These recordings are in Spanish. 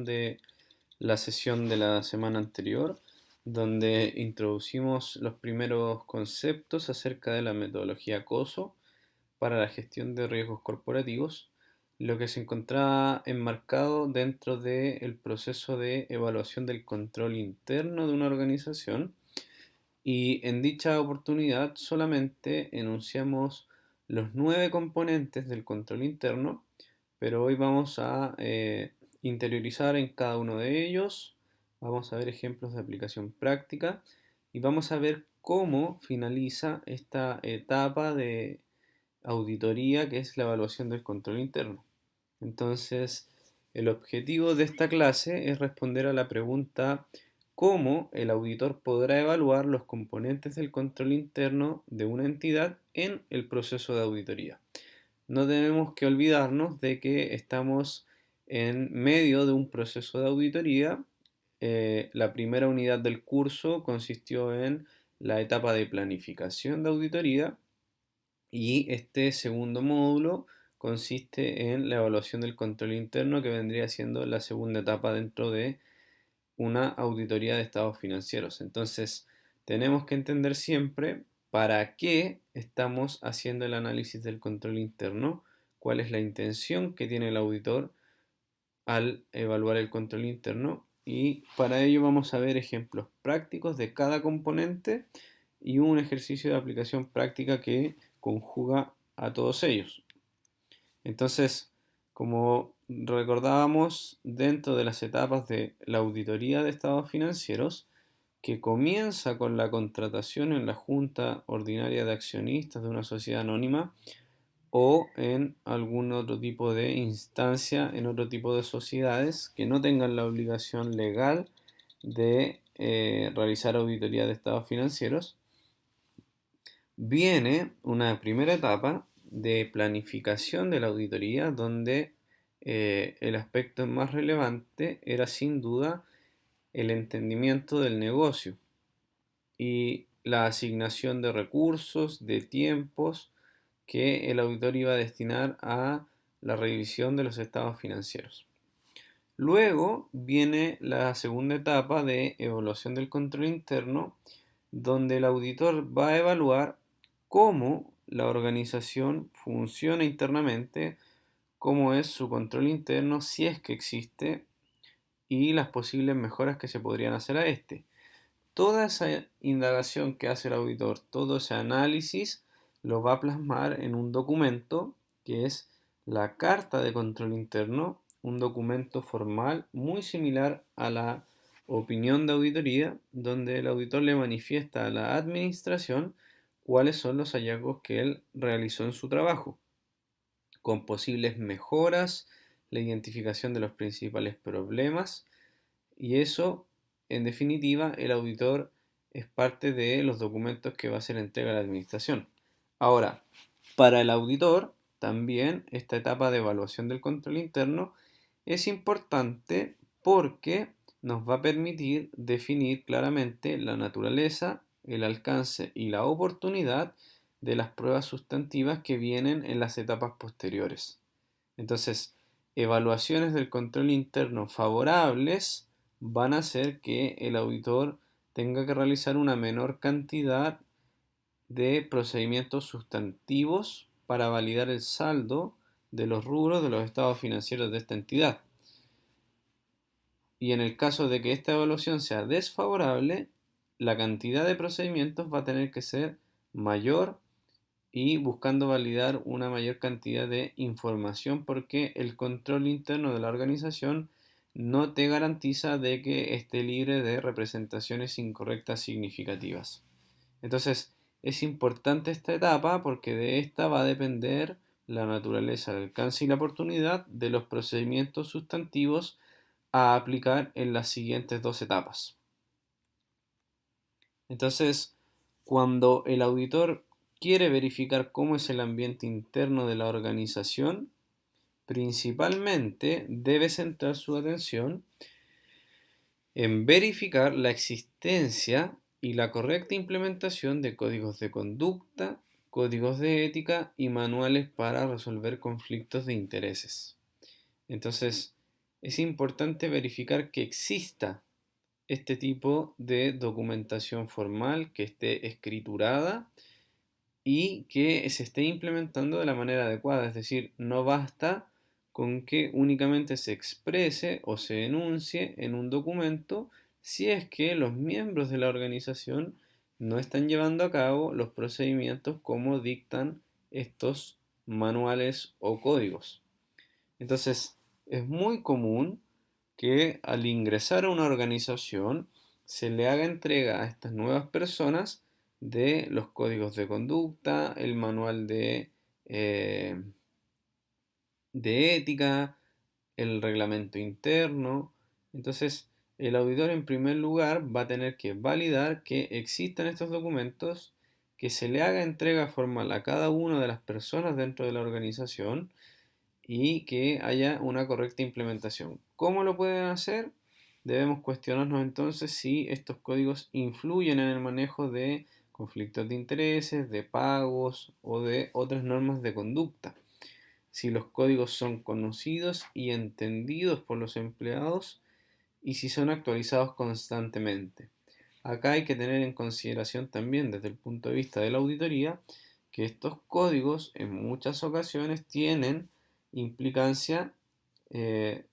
de la sesión de la semana anterior, donde introducimos los primeros conceptos acerca de la metodología COSO para la gestión de riesgos corporativos, lo que se encontraba enmarcado dentro del proceso de evaluación del control interno de una organización. Y en dicha oportunidad solamente enunciamos los 9 componentes del control interno, pero hoy vamos a interiorizar en cada uno de ellos, vamos a ver ejemplos de aplicación práctica y vamos a ver cómo finaliza esta etapa de auditoría que es la evaluación del control interno. Entonces, el objetivo de esta clase es responder a la pregunta ¿cómo el auditor podrá evaluar los componentes del control interno de una entidad en el proceso de auditoría? No tenemos que olvidarnos de que estamos en medio de un proceso de auditoría. La primera unidad del curso consistió en la etapa de planificación de auditoría y este segundo módulo consiste en la evaluación del control interno, que vendría siendo la segunda etapa dentro de una auditoría de estados financieros. Entonces, tenemos que entender siempre para qué estamos haciendo el análisis del control interno, cuál es la intención que tiene el auditor al evaluar el control interno, y para ello vamos a ver ejemplos prácticos de cada componente y un ejercicio de aplicación práctica que conjuga a todos ellos. Entonces, como recordábamos, dentro de las etapas de la auditoría de estados financieros, que comienza con la contratación en la junta ordinaria de accionistas de una sociedad anónima o en algún otro tipo de instancia, en otro tipo de sociedades que no tengan la obligación legal de realizar auditoría de estados financieros, viene una primera etapa de planificación de la auditoría donde el aspecto más relevante era sin duda el entendimiento del negocio y la asignación de recursos, de tiempos que el auditor iba a destinar a la revisión de los estados financieros. Luego viene la segunda etapa de evaluación del control interno, donde el auditor va a evaluar cómo la organización funciona internamente, cómo es su control interno, si es que existe, y las posibles mejoras que se podrían hacer a este. Toda esa indagación que hace el auditor, todo ese análisis, lo va a plasmar en un documento que es la carta de control interno, un documento formal muy similar a la opinión de auditoría, donde el auditor le manifiesta a la administración cuáles son los hallazgos que él realizó en su trabajo, con posibles mejoras, la identificación de los principales problemas, y eso, en definitiva, el auditor es parte de los documentos que va a hacer entrega a la administración. Ahora, para el auditor, también esta etapa de evaluación del control interno es importante porque nos va a permitir definir claramente la naturaleza, el alcance y la oportunidad de las pruebas sustantivas que vienen en las etapas posteriores. Entonces, evaluaciones del control interno favorables van a hacer que el auditor tenga que realizar una menor cantidad de procedimientos sustantivos para validar el saldo de los rubros de los estados financieros de esta entidad. Y en el caso de que esta evaluación sea desfavorable, la cantidad de procedimientos va a tener que ser mayor y buscando validar una mayor cantidad de información porque el control interno de la organización no te garantiza de que esté libre de representaciones incorrectas significativas. Entonces, es importante esta etapa porque de esta va a depender la naturaleza, el alcance y la oportunidad de los procedimientos sustantivos a aplicar en las siguientes dos etapas. Entonces, cuando el auditor quiere verificar cómo es el ambiente interno de la organización, principalmente debe centrar su atención en verificar la existencia y la correcta implementación de códigos de conducta, códigos de ética y manuales para resolver conflictos de intereses. Entonces, es importante verificar que exista este tipo de documentación formal, que esté escriturada y que se esté implementando de la manera adecuada. Es decir, no basta con que únicamente se exprese o se enuncie en un documento si es que los miembros de la organización no están llevando a cabo los procedimientos como dictan estos manuales o códigos. Entonces, es muy común que al ingresar a una organización se le haga entrega a estas nuevas personas de los códigos de conducta, el manual eh, de ética, el reglamento interno. Entonces, el auditor en primer lugar va a tener que validar que existan estos documentos, que se le haga entrega formal a cada una de las personas dentro de la organización y que haya una correcta implementación. ¿Cómo lo pueden hacer? Debemos cuestionarnos entonces si estos códigos influyen en el manejo de conflictos de intereses, de pagos o de otras normas de conducta. Si los códigos son conocidos y entendidos por los empleados y si son actualizados constantemente. Acá hay que tener en consideración también desde el punto de vista de la auditoría que estos códigos en muchas ocasiones tienen implicancia eh,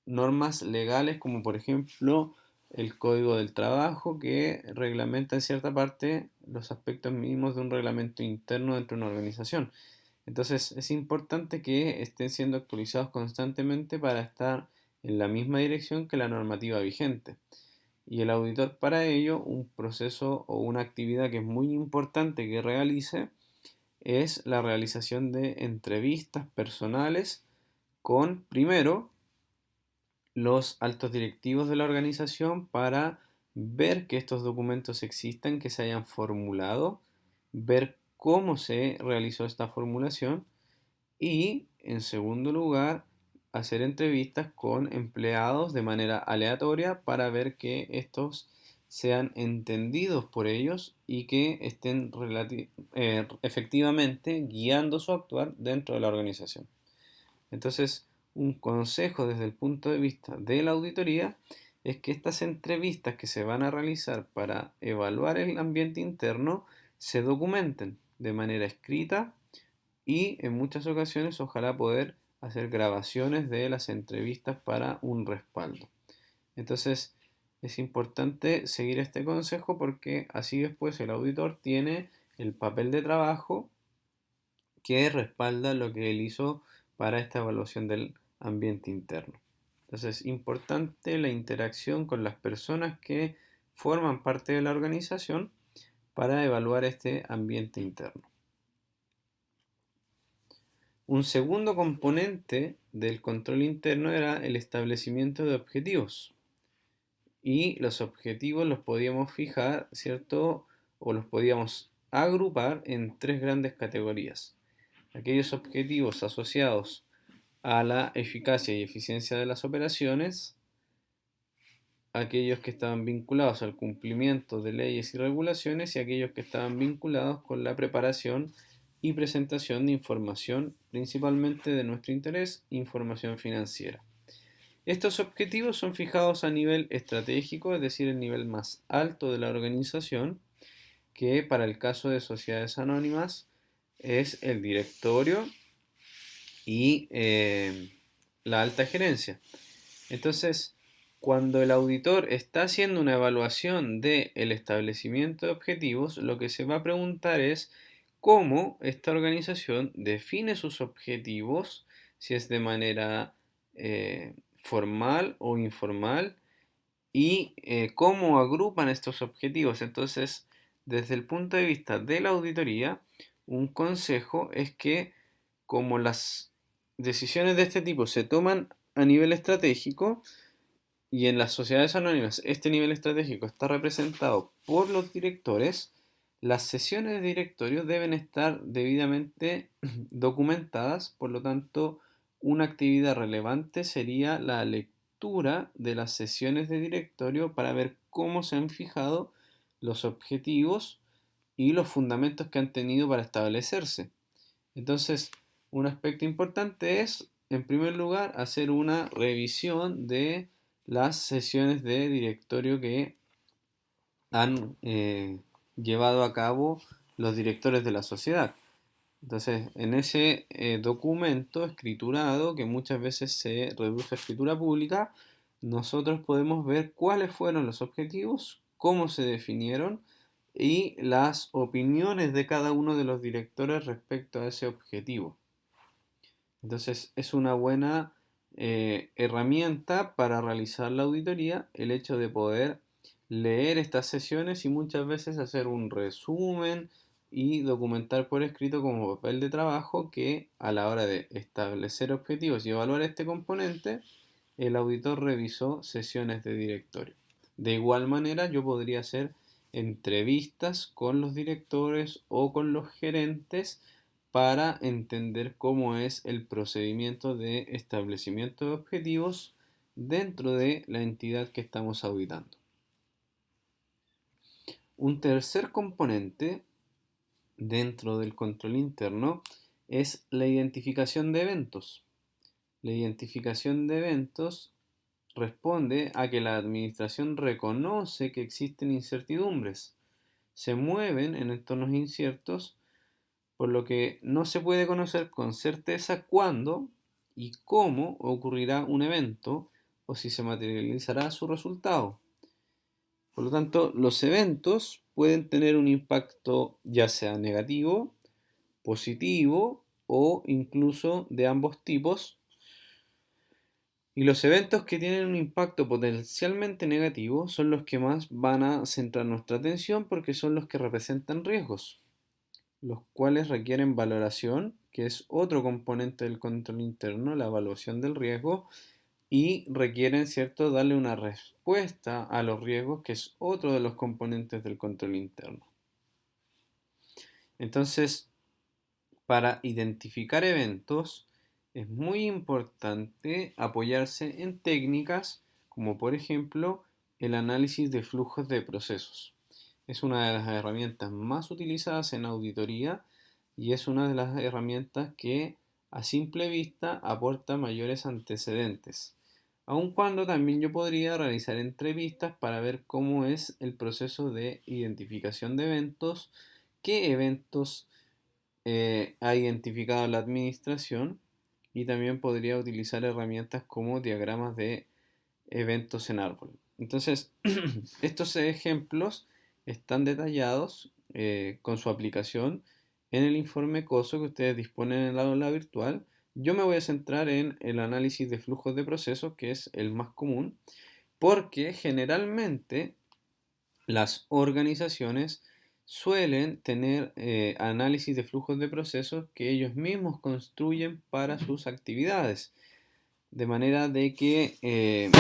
normas legales como por ejemplo el Código del Trabajo que reglamenta en cierta parte los aspectos mínimos de un reglamento interno dentro de una organización. Entonces es importante que estén siendo actualizados constantemente para estar en la misma dirección que la normativa vigente. Y el auditor para ello, un proceso o una actividad que es muy importante que realice es la realización de entrevistas personales con, primero, los altos directivos de la organización para ver que estos documentos existan, que se hayan formulado, ver cómo se realizó esta formulación y, en segundo lugar, hacer entrevistas con empleados de manera aleatoria para ver que estos sean entendidos por ellos y que estén efectivamente guiando su actuar dentro de la organización. Entonces, un consejo desde el punto de vista de la auditoría es que estas entrevistas que se van a realizar para evaluar el ambiente interno se documenten de manera escrita y en muchas ocasiones ojalá poder hacer grabaciones de las entrevistas para un respaldo. Entonces es importante seguir este consejo porque así después el auditor tiene el papel de trabajo que respalda lo que él hizo para esta evaluación del ambiente interno. Entonces es importante la interacción con las personas que forman parte de la organización para evaluar este ambiente interno. Un segundo componente del control interno era el establecimiento de objetivos. Y los objetivos los podíamos fijar, ¿cierto? O los podíamos agrupar en tres grandes categorías. Aquellos objetivos asociados a la eficacia y eficiencia de las operaciones, aquellos que estaban vinculados al cumplimiento de leyes y regulaciones y aquellos que estaban vinculados con la preparación y presentación de información, principalmente de nuestro interés, información financiera. Estos objetivos son fijados a nivel estratégico, es decir, el nivel más alto de la organización, que para el caso de sociedades anónimas es el directorio y la alta gerencia. Entonces, cuando el auditor está haciendo una evaluación del establecimiento de objetivos, lo que se va a preguntar es cómo esta organización define sus objetivos, si es de manera formal o informal, y cómo agrupan estos objetivos. Entonces, desde el punto de vista de la auditoría, un consejo es que como las decisiones de este tipo se toman a nivel estratégico, y en las sociedades anónimas este nivel estratégico está representado por los directores, las sesiones de directorio deben estar debidamente documentadas, por lo tanto, una actividad relevante sería la lectura de las sesiones de directorio para ver cómo se han fijado los objetivos y los fundamentos que han tenido para establecerse. Entonces, un aspecto importante es en primer lugar, hacer una revisión de las sesiones de directorio que han llevado a cabo los directores de la sociedad. Entonces, en ese documento escriturado, que muchas veces se reduce a escritura pública, nosotros podemos ver cuáles fueron los objetivos, cómo se definieron y las opiniones de cada uno de los directores respecto a ese objetivo. Entonces, es una buena herramienta para realizar la auditoría el hecho de poder leer estas sesiones y muchas veces hacer un resumen y documentar por escrito como papel de trabajo que a la hora de establecer objetivos y evaluar este componente, el auditor revisó sesiones de directorio. De igual manera, yo podría hacer entrevistas con los directores o con los gerentes para entender cómo es el procedimiento de establecimiento de objetivos dentro de la entidad que estamos auditando. Un tercer componente dentro del control interno es la identificación de eventos. La identificación de eventos responde a que la administración reconoce que existen incertidumbres, se mueven en entornos inciertos, por lo que no se puede conocer con certeza cuándo y cómo ocurrirá un evento o si se materializará su resultado. Por lo tanto, los eventos pueden tener un impacto ya sea negativo, positivo o incluso de ambos tipos. Y los eventos que tienen un impacto potencialmente negativo son los que más van a centrar nuestra atención porque son los que representan riesgos, los cuales requieren valoración, que es otro componente del control interno, la evaluación del riesgo, y requieren, ¿cierto?, darle una respuesta a los riesgos, que es otro de los componentes del control interno. Entonces, para identificar eventos, es muy importante apoyarse en técnicas como por ejemplo el análisis de flujos de procesos. Es una de las herramientas más utilizadas en auditoría y es una de las herramientas que a simple vista aporta mayores antecedentes. Aun cuando también yo podría realizar entrevistas para ver cómo es el proceso de identificación de eventos, qué eventos ha identificado la administración y también podría utilizar herramientas como diagramas de eventos en árbol. Entonces, estos ejemplos están detallados con su aplicación en el informe COSO que ustedes disponen en la aula virtual. Yo me voy a centrar en el análisis de flujos de procesos, que es el más común, porque generalmente las organizaciones suelen tener análisis de flujos de procesos que ellos mismos construyen para sus actividades. De manera de que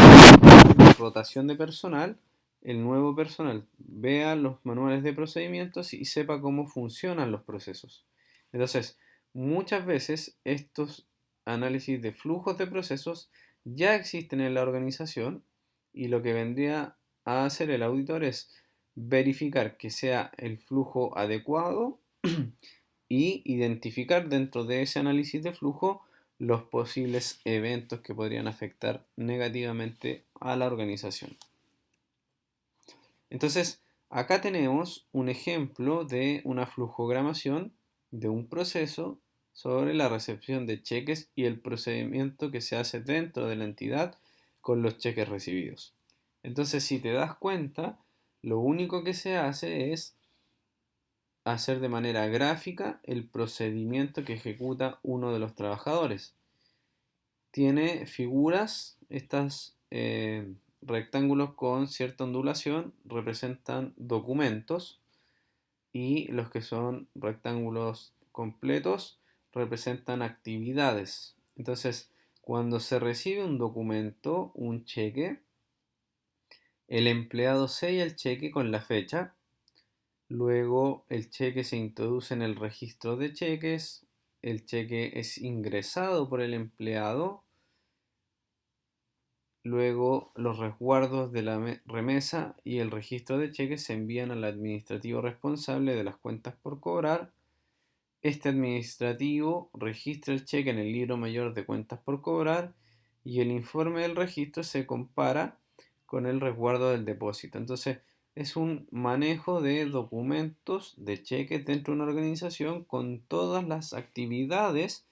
rotación de personal, el nuevo personal vea los manuales de procedimientos y sepa cómo funcionan los procesos. Entonces, muchas veces estos análisis de flujos de procesos ya existen en la organización y lo que vendría a hacer el auditor es verificar que sea el flujo adecuado y identificar dentro de ese análisis de flujo los posibles eventos que podrían afectar negativamente a la organización. Entonces, acá tenemos un ejemplo de una flujogramación de un proceso sobre la recepción de cheques y el procedimiento que se hace dentro de la entidad con los cheques recibidos. Entonces, si te das cuenta, lo único que se hace es hacer de manera gráfica el procedimiento que ejecuta uno de los trabajadores. Tiene figuras, estas rectángulos con cierta ondulación representan documentos y los que son rectángulos completos representan actividades. Entonces, cuando se recibe un documento, un cheque, el empleado sella el cheque con la fecha. Luego el cheque se introduce en el registro de cheques, el cheque es ingresado por el empleado, luego los resguardos de la remesa y el registro de cheques se envían al administrativo responsable de las cuentas por cobrar Este administrativo registra el cheque en el libro mayor de cuentas por cobrar y el informe del registro se compara con el resguardo del depósito. Entonces, es un manejo de documentos de cheques dentro de una organización con todas las actividades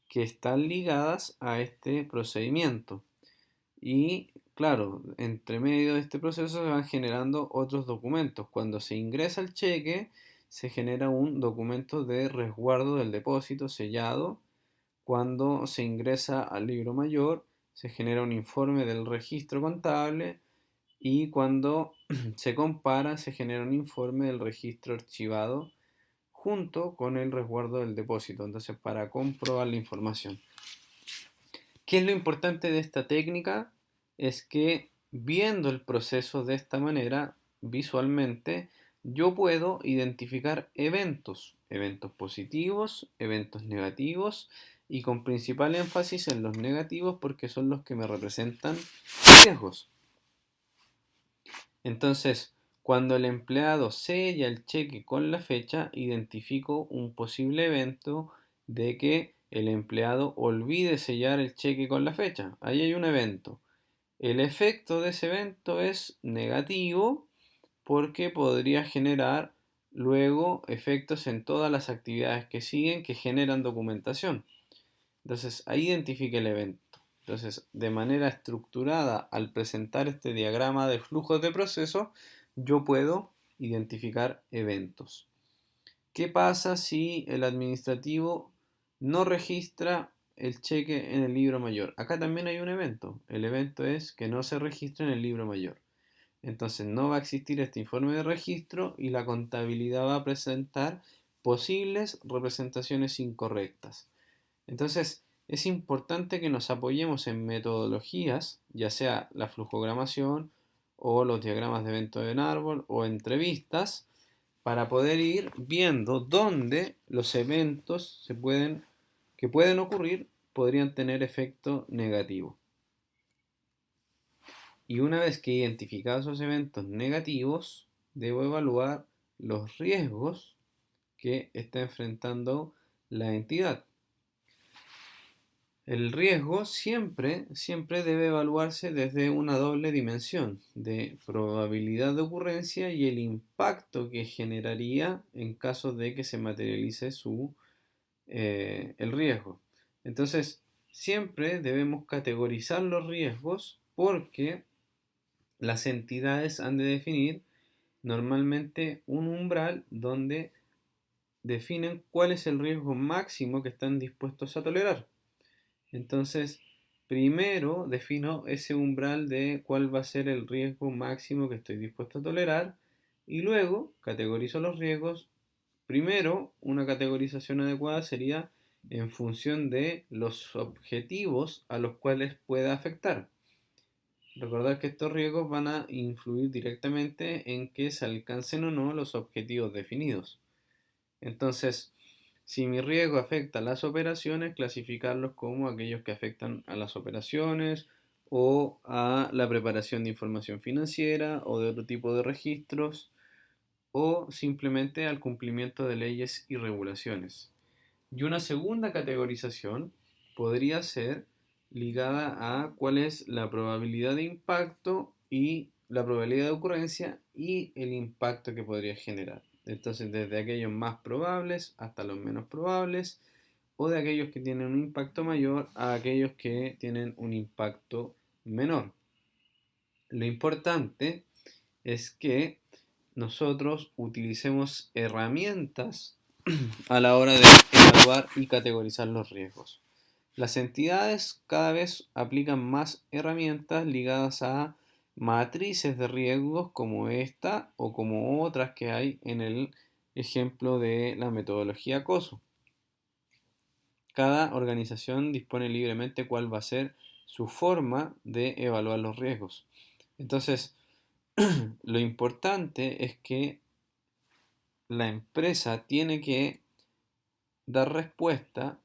que están ligadas a este procedimiento. Y claro, entre medio de este proceso se van generando otros documentos. Cuando se ingresa el cheque, se genera un documento de resguardo del depósito sellado. Cuando se ingresa al libro mayor, se genera un informe del registro contable. Y cuando se compara, se genera un informe del registro archivado junto con el resguardo del depósito. Entonces, para comprobar la información. ¿Qué es lo importante de esta técnica? Es que viendo el proceso de esta manera, visualmente, yo puedo identificar eventos positivos, eventos negativos y con principal énfasis en los negativos porque son los que me representan riesgos. Entonces, cuando el empleado sella el cheque con la fecha, identifico un posible evento de que el empleado olvide sellar el cheque con la fecha. Ahí hay un evento. El efecto de ese evento es negativo porque podría generar luego efectos en todas las actividades que siguen que generan documentación. Entonces, ahí identifique el evento. Entonces, de manera estructurada, al presentar este diagrama de flujos de proceso, yo puedo identificar eventos. ¿Qué pasa si el administrativo no registra el cheque en el libro mayor? Acá también hay un evento. El evento es que no se registra en el libro mayor. Entonces no va a existir este informe de registro y la contabilidad va a presentar posibles representaciones incorrectas. Entonces, es importante que nos apoyemos en metodologías, ya sea la flujogramación o los diagramas de evento en árbol o entrevistas, para poder ir viendo dónde los eventos que pueden ocurrir podrían tener efecto negativo. Y una vez que he identificado esos eventos negativos, debo evaluar los riesgos que está enfrentando la entidad. El riesgo siempre debe evaluarse desde una doble dimensión de probabilidad de ocurrencia y el impacto que generaría en caso de que se materialice el riesgo. Entonces, siempre debemos categorizar los riesgos porque las entidades han de definir normalmente un umbral donde definen cuál es el riesgo máximo que están dispuestos a tolerar. Entonces, primero defino ese umbral de cuál va a ser el riesgo máximo que estoy dispuesto a tolerar y luego categorizo los riesgos. Primero, una categorización adecuada sería en función de los objetivos a los cuales pueda afectar. Recordar que estos riesgos van a influir directamente en que se alcancen o no los objetivos definidos. Entonces, si mi riesgo afecta a las operaciones, clasificarlos como aquellos que afectan a las operaciones o a la preparación de información financiera o de otro tipo de registros o simplemente al cumplimiento de leyes y regulaciones. Y una segunda categorización podría ser ligada a cuál es la probabilidad de impacto y la probabilidad de ocurrencia y el impacto que podría generar. Entonces, desde aquellos más probables hasta los menos probables, o de aquellos que tienen un impacto mayor a aquellos que tienen un impacto menor. Lo importante es que nosotros utilicemos herramientas a la hora de evaluar y categorizar los riesgos. Las entidades cada vez aplican más herramientas ligadas a matrices de riesgos como esta o como otras que hay en el ejemplo de la metodología COSO. Cada organización dispone libremente cuál va a ser su forma de evaluar los riesgos. Entonces, lo importante es que la empresa tiene que dar respuesta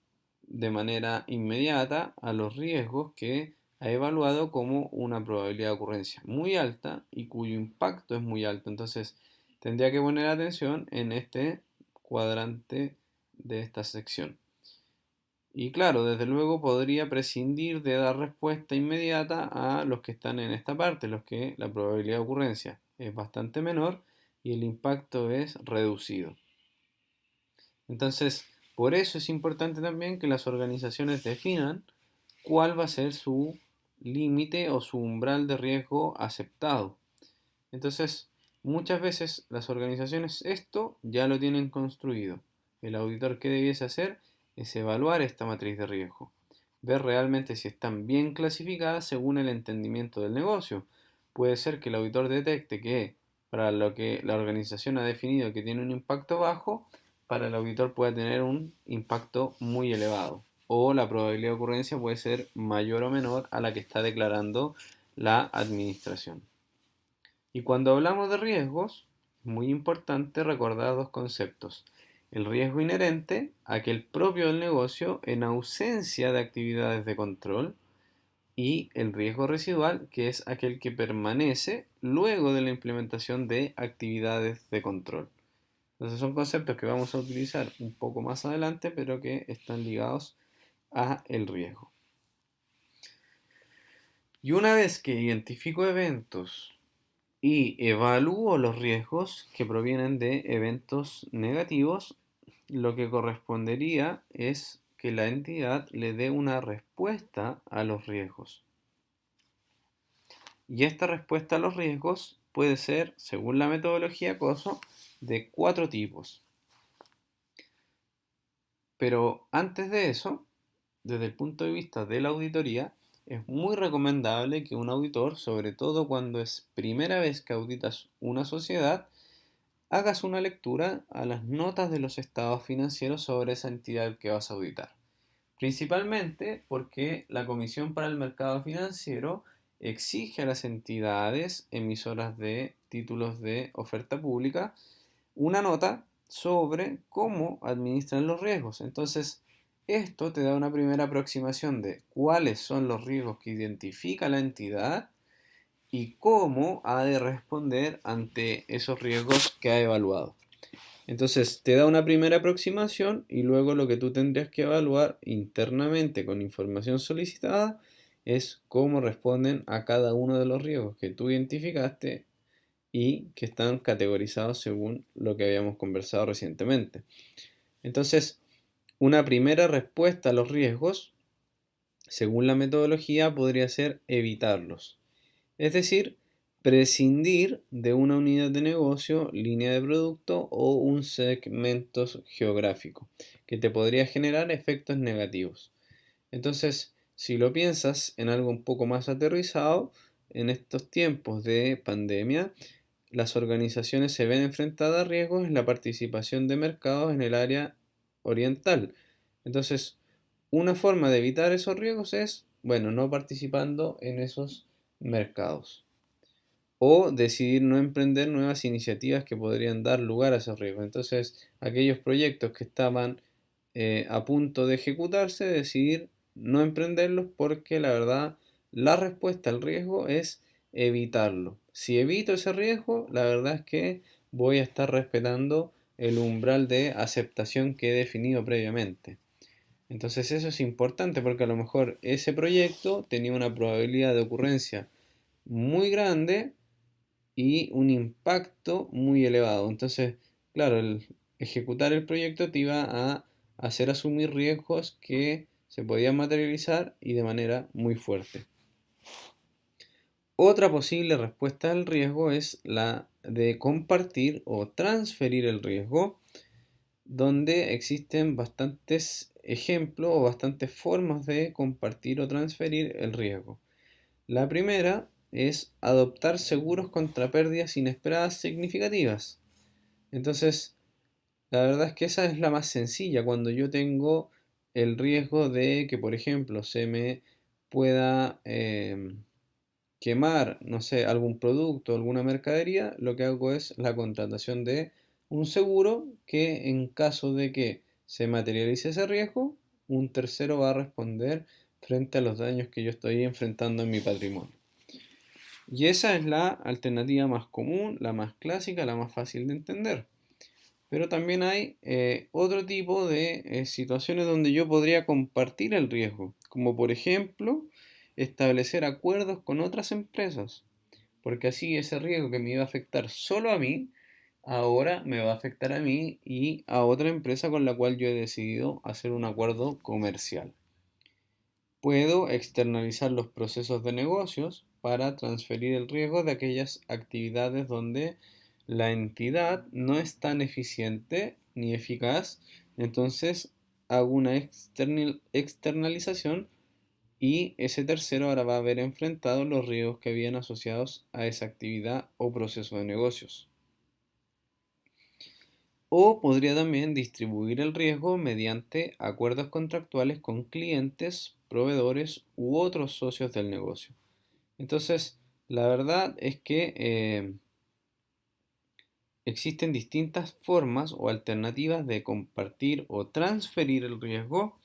de manera inmediata a los riesgos que ha evaluado como una probabilidad de ocurrencia muy alta y cuyo impacto es muy alto. Entonces, tendría que poner atención en este cuadrante de esta sección. Y claro, desde luego podría prescindir de dar respuesta inmediata a los que están en esta parte, los que la probabilidad de ocurrencia es bastante menor y el impacto es reducido. Entonces, por eso es importante también que las organizaciones definan cuál va a ser su límite o su umbral de riesgo aceptado. Entonces, muchas veces las organizaciones esto ya lo tienen construido. El auditor, ¿qué debiese hacer? Es evaluar esta matriz de riesgo, ver realmente si están bien clasificadas según el entendimiento del negocio. Puede ser que el auditor detecte que para lo que la organización ha definido que tiene un impacto bajo, para el auditor puede tener un impacto muy elevado. O la probabilidad de ocurrencia puede ser mayor o menor a la que está declarando la administración. Y cuando hablamos de riesgos, es muy importante recordar dos conceptos. El riesgo inherente, aquel propio del negocio en ausencia de actividades de control, y el riesgo residual, que es aquel que permanece luego de la implementación de actividades de control. Entonces son conceptos que vamos a utilizar un poco más adelante, pero que están ligados a el riesgo. Y una vez que identifico eventos y evalúo los riesgos que provienen de eventos negativos, lo que correspondería es que la entidad le dé una respuesta a los riesgos. Y esta respuesta a los riesgos puede ser, según la metodología COSO, de 4 tipos. Pero antes de eso, desde el punto de vista de la auditoría, es muy recomendable que un auditor, sobre todo cuando es primera vez que auditas una sociedad, hagas una lectura a las notas de los estados financieros sobre esa entidad que vas a auditar. Principalmente porque la Comisión para el Mercado Financiero exige a las entidades emisoras de títulos de oferta pública una nota sobre cómo administran los riesgos. Entonces, esto te da una primera aproximación de cuáles son los riesgos que identifica la entidad y cómo ha de responder ante esos riesgos que ha evaluado. Entonces te da una primera aproximación y luego lo que tú tendrías que evaluar internamente con información solicitada es cómo responden a cada uno de los riesgos que tú identificaste y que están categorizados según lo que habíamos conversado recientemente. Entonces, una primera respuesta a los riesgos, según la metodología, podría ser evitarlos. Es decir, prescindir de una unidad de negocio, línea de producto o un segmento geográfico que te podría generar efectos negativos. Entonces, si lo piensas en algo un poco más aterrizado, en estos tiempos de pandemia, las organizaciones se ven enfrentadas a riesgos en la participación de mercados en el área oriental. Entonces, una forma de evitar esos riesgos es, bueno, no participando en esos mercados. O decidir no emprender nuevas iniciativas que podrían dar lugar a esos riesgos. Entonces, aquellos proyectos que estaban a punto de ejecutarse, decidir no emprenderlos porque la verdad, la respuesta al riesgo es evitarlo. Si evito ese riesgo, la verdad es que voy a estar respetando el umbral de aceptación que he definido previamente. Entonces eso es importante porque a lo mejor ese proyecto tenía una probabilidad de ocurrencia muy grande y un impacto muy elevado. Entonces, claro, el ejecutar el proyecto te iba a hacer asumir riesgos que se podían materializar y de manera muy fuerte. Otra posible respuesta al riesgo es la de compartir o transferir el riesgo, donde existen bastantes ejemplos o bastantes formas de compartir o transferir el riesgo. La primera es adoptar seguros contra pérdidas inesperadas significativas. Entonces, la verdad es que esa es la más sencilla. Cuando yo tengo el riesgo de que, por ejemplo, se me pueda quemar, no sé, algún producto, alguna mercadería, lo que hago es la contratación de un seguro que en caso de que se materialice ese riesgo, un tercero va a responder frente a los daños que yo estoy enfrentando en mi patrimonio. Y esa es la alternativa más común, la más clásica, la más fácil de entender. Pero también hay otro tipo de situaciones donde yo podría compartir el riesgo, como por ejemplo establecer acuerdos con otras empresas, porque así ese riesgo que me iba a afectar solo a mí, ahora me va a afectar a mí y a otra empresa con la cual yo he decidido hacer un acuerdo comercial. Puedo externalizar los procesos de negocios para transferir el riesgo de aquellas actividades donde la entidad no es tan eficiente ni eficaz. Entonces hago una externalización y ese tercero ahora va a haber enfrentado los riesgos que habían asociados a esa actividad o proceso de negocios. O podría también distribuir el riesgo mediante acuerdos contractuales con clientes, proveedores u otros socios del negocio. Entonces, la verdad es que existen distintas formas o alternativas de compartir o transferir el riesgo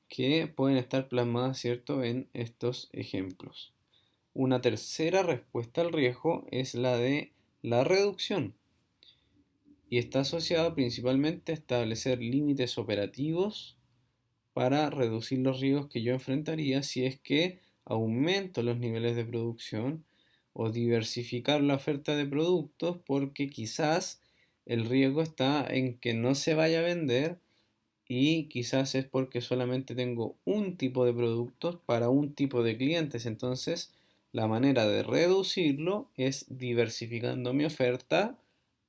que pueden estar plasmadas, ¿cierto?, en estos ejemplos. Una tercera respuesta al riesgo es la de la reducción y está asociado principalmente a establecer límites operativos para reducir los riesgos que yo enfrentaría si es que aumento los niveles de producción o diversificar la oferta de productos porque quizás el riesgo está en que no se vaya a vender y quizás es porque solamente tengo un tipo de productos para un tipo de clientes. Entonces, la manera de reducirlo es diversificando mi oferta,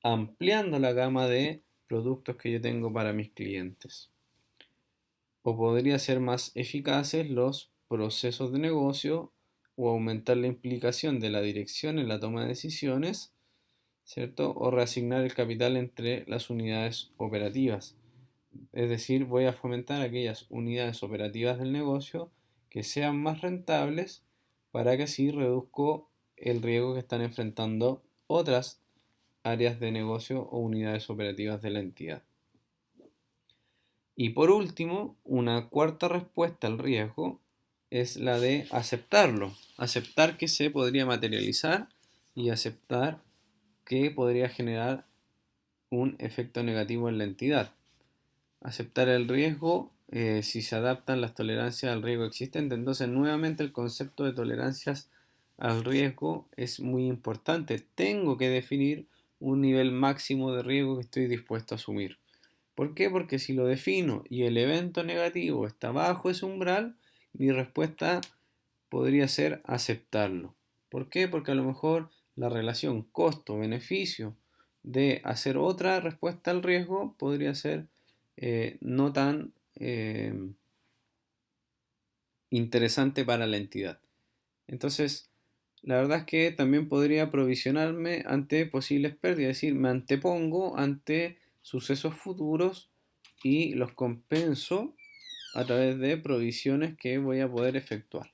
ampliando la gama de productos que yo tengo para mis clientes. O podría ser más eficaces los procesos de negocio o aumentar la implicación de la dirección en la toma de decisiones, ¿cierto? O reasignar el capital entre las unidades operativas. Es decir, voy a fomentar aquellas unidades operativas del negocio que sean más rentables para que así reduzco el riesgo que están enfrentando otras áreas de negocio o unidades operativas de la entidad. Y por último, una cuarta respuesta al riesgo es la de aceptarlo, aceptar que se podría materializar y aceptar que podría generar un efecto negativo en la entidad. Aceptar el riesgo si se adaptan las tolerancias al riesgo existente. Entonces, nuevamente el concepto de tolerancias al riesgo es muy importante. Tengo que definir un nivel máximo de riesgo que estoy dispuesto a asumir. ¿Por qué? Porque si lo defino y el evento negativo está bajo ese umbral, mi respuesta podría ser aceptarlo. ¿Por qué? Porque a lo mejor la relación costo-beneficio de hacer otra respuesta al riesgo podría ser no tan interesante para la entidad. Entonces, la verdad es que también podría provisionarme ante posibles pérdidas, es decir, me antepongo ante sucesos futuros y los compenso a través de provisiones que voy a poder efectuar.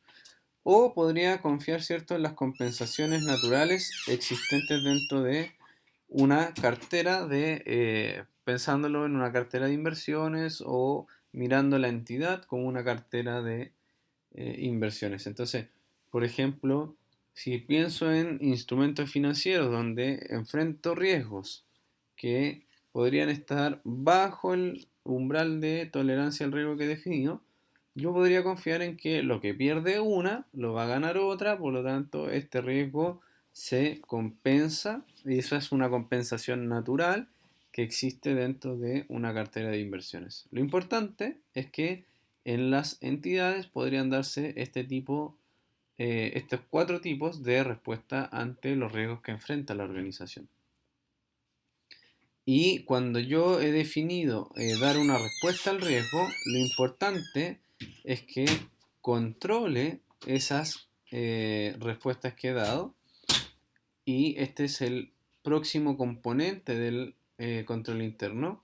O podría confiar, ¿cierto?, en las compensaciones naturales existentes dentro de una cartera pensándolo en una cartera de inversiones o mirando la entidad como una cartera de inversiones. Entonces, por ejemplo, si pienso en instrumentos financieros donde enfrento riesgos que podrían estar bajo el umbral de tolerancia al riesgo que he definido, yo podría confiar en que lo que pierde una lo va a ganar otra, por lo tanto este riesgo se compensa y esa es una compensación natural que existe dentro de una cartera de inversiones. Lo importante es que en las entidades podrían darse estos cuatro tipos de respuesta ante los riesgos que enfrenta la organización. Y cuando yo he definido dar una respuesta al riesgo, lo importante es que controle esas respuestas que he dado y este es el próximo componente del control interno,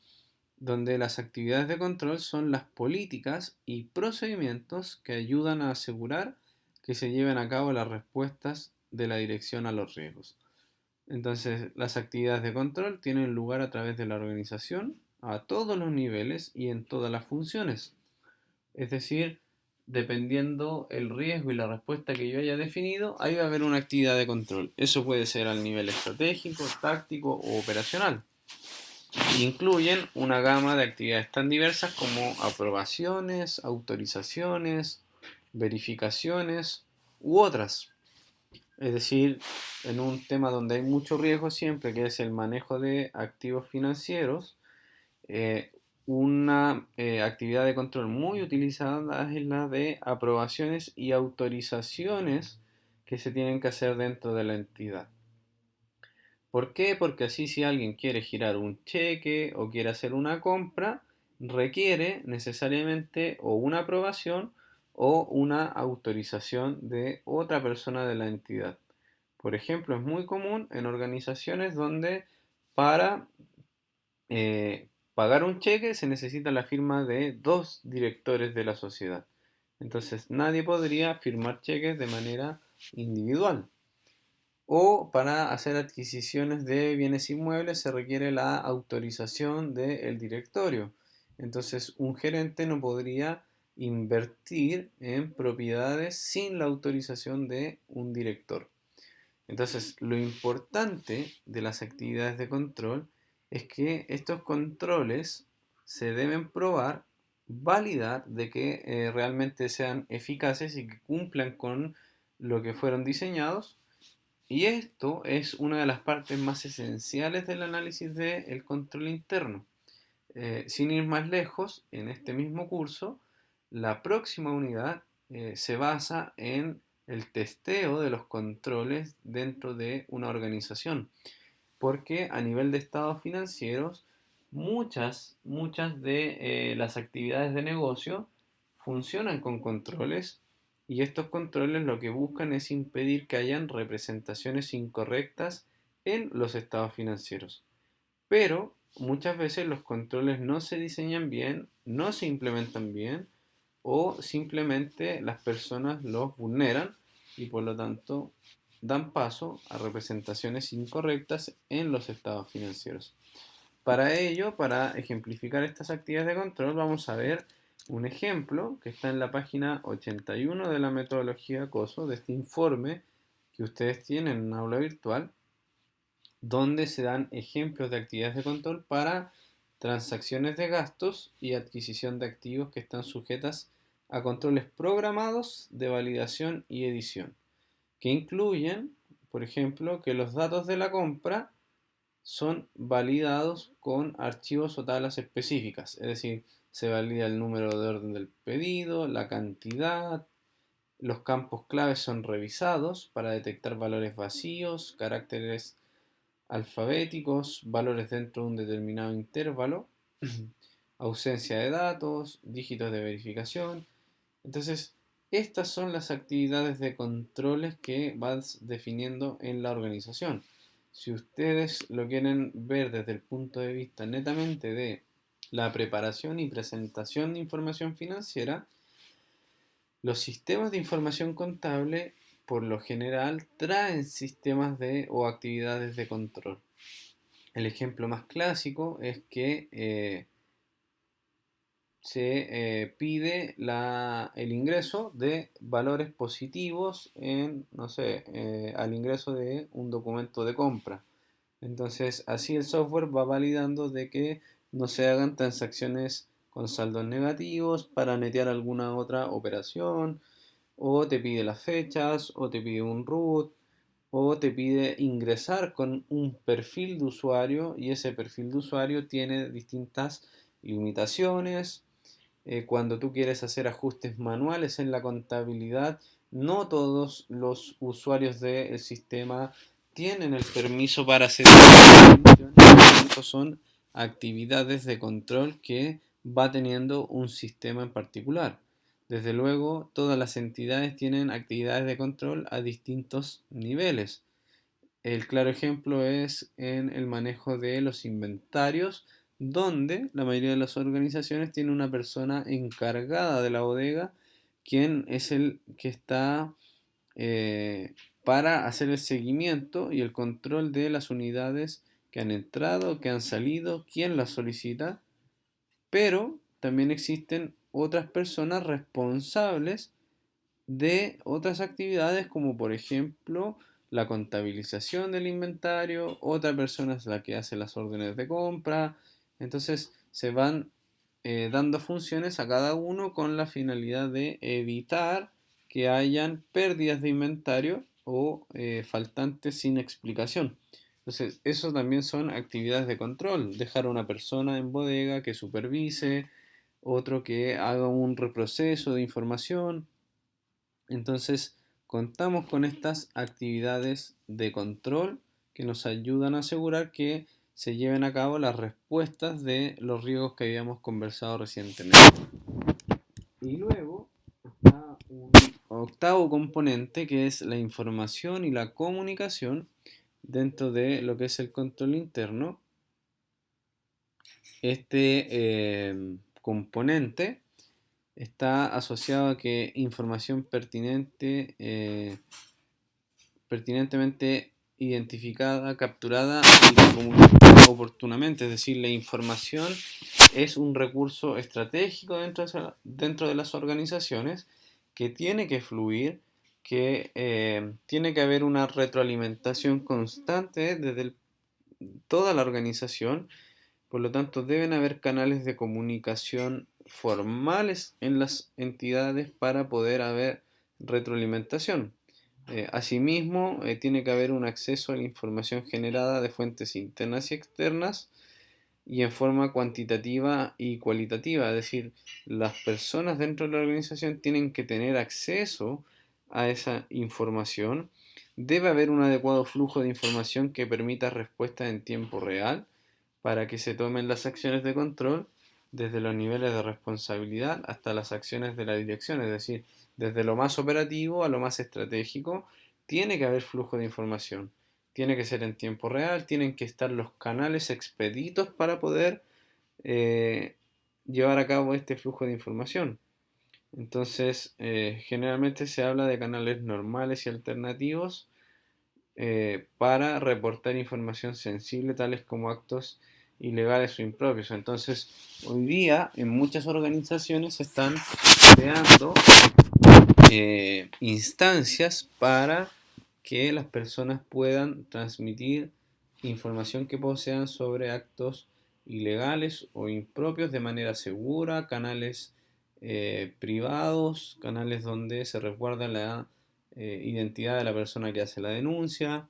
donde las actividades de control son las políticas y procedimientos que ayudan a asegurar que se lleven a cabo las respuestas de la dirección a los riesgos. Entonces, las actividades de control tienen lugar a través de la organización a todos los niveles y en todas las funciones. Es decir, dependiendo el riesgo y la respuesta que yo haya definido, ahí va a haber una actividad de control. Eso puede ser al nivel estratégico, táctico o operacional. Incluyen una gama de actividades tan diversas como aprobaciones, autorizaciones, verificaciones u otras. Es decir, en un tema donde hay mucho riesgo siempre, que es el manejo de activos financieros, eh, una actividad de control muy utilizada es la de aprobaciones y autorizaciones que se tienen que hacer dentro de la entidad. ¿Por qué? Porque así si alguien quiere girar un cheque o quiere hacer una compra, requiere necesariamente o una aprobación o una autorización de otra persona de la entidad. Por ejemplo, es muy común en organizaciones donde para pagar un cheque se necesita la firma de dos directores de la sociedad. Entonces nadie podría firmar cheques de manera individual. O para hacer adquisiciones de bienes inmuebles se requiere la autorización del directorio. Entonces un gerente no podría invertir en propiedades sin la autorización de un director. Entonces, lo importante de las actividades de control es que estos controles se deben probar, validar de que realmente sean eficaces y que cumplan con lo que fueron diseñados. Y esto es una de las partes más esenciales del análisis del control interno. Sin ir más lejos, en este mismo curso, la próxima unidad se basa en el testeo de los controles dentro de una organización, porque a nivel de estados financieros, muchas de las actividades de negocio funcionan con controles y estos controles lo que buscan es impedir que hayan representaciones incorrectas en los estados financieros. Pero muchas veces los controles no se diseñan bien, no se implementan bien o simplemente las personas los vulneran y por lo tanto dan paso a representaciones incorrectas en los estados financieros. Para ello, para ejemplificar estas actividades de control, vamos a ver un ejemplo que está en la página 81 de la metodología COSO, de este informe que ustedes tienen en aula virtual, donde se dan ejemplos de actividades de control para transacciones de gastos y adquisición de activos que están sujetas a controles programados de validación y edición, que incluyen, por ejemplo, que los datos de la compra son validados con archivos o tablas específicas, es decir, se valida el número de orden del pedido, la cantidad, los campos claves son revisados para detectar valores vacíos, caracteres alfabéticos, valores dentro de un determinado intervalo, ausencia de datos, dígitos de verificación. Entonces, estas son las actividades de controles que vas definiendo en la organización. Si ustedes lo quieren ver desde el punto de vista netamente de la preparación y presentación de información financiera, los sistemas de información contable por lo general traen sistemas de o actividades de control. El ejemplo más clásico es que se pide el ingreso de valores positivos no sé, al ingreso de un documento de compra. Entonces, así el software va validando de que no se hagan transacciones con saldos negativos para netear alguna otra operación, o te pide las fechas, o te pide un root, o te pide ingresar con un perfil de usuario y ese perfil de usuario tiene distintas limitaciones. Cuando tú quieres hacer ajustes manuales en la contabilidad, no todos los usuarios del sistema tienen el permiso para hacer eso. Son actividades de control que va teniendo un sistema en particular. Desde luego, todas las entidades tienen actividades de control a distintos niveles. El claro ejemplo es en el manejo de los inventarios, donde la mayoría de las organizaciones tiene una persona encargada de la bodega, quien es el que está para hacer el seguimiento y el control de las unidades que han entrado, que han salido, quién las solicita, pero también existen otras personas responsables de otras actividades como por ejemplo la contabilización del inventario, otra persona es la que hace las órdenes de compra. Entonces se van dando funciones a cada uno con la finalidad de evitar que hayan pérdidas de inventario o faltantes sin explicación. Entonces, eso también son actividades de control. Dejar a una persona en bodega que supervise, otro que haga un reproceso de información. Entonces, contamos con estas actividades de control que nos ayudan a asegurar que se lleven a cabo las respuestas de los riesgos que habíamos conversado recientemente. Y luego está un octavo componente que es la información y la comunicación dentro de lo que es el control interno. Este componente está asociado a que información pertinentemente identificada, capturada y comunicada oportunamente. Es decir, la información es un recurso estratégico dentro de las organizaciones que tiene que fluir, que tiene que haber una retroalimentación constante desde toda la organización. Por lo tanto, deben haber canales de comunicación formales en las entidades para poder haber retroalimentación. Asimismo, tiene que haber un acceso a la información generada de fuentes internas y externas y en forma cuantitativa y cualitativa. Es decir, las personas dentro de la organización tienen que tener acceso a esa información. Debe haber un adecuado flujo de información que permita respuestas en tiempo real para que se tomen las acciones de control desde los niveles de responsabilidad hasta las acciones de la dirección, es decir, desde lo más operativo a lo más estratégico, tiene que haber flujo de información, tiene que ser en tiempo real, tienen que estar los canales expeditos para poder eh, llevar a cabo este flujo de información. Entonces, generalmente se habla de canales normales y alternativos para reportar información sensible, tales como actos ilegales o impropios. Entonces, hoy día en muchas organizaciones se están creando instancias para que las personas puedan transmitir información que posean sobre actos ilegales o impropios de manera segura, canales privados, canales donde se resguarda la identidad de la persona que hace la denuncia,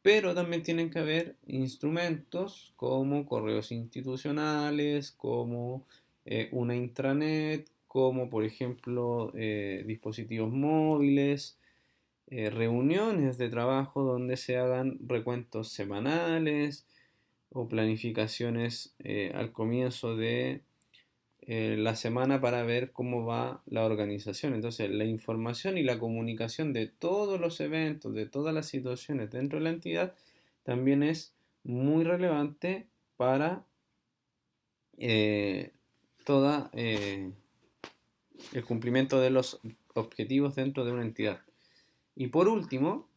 pero también tienen que haber instrumentos como correos institucionales, como una intranet, como por ejemplo dispositivos móviles, reuniones de trabajo donde se hagan recuentos semanales o planificaciones al comienzo de la semana para ver cómo va la organización. Entonces, la información y la comunicación de todos los eventos, de todas las situaciones dentro de la entidad, también es muy relevante para eh, toda el cumplimiento de los objetivos dentro de una entidad. Y por último,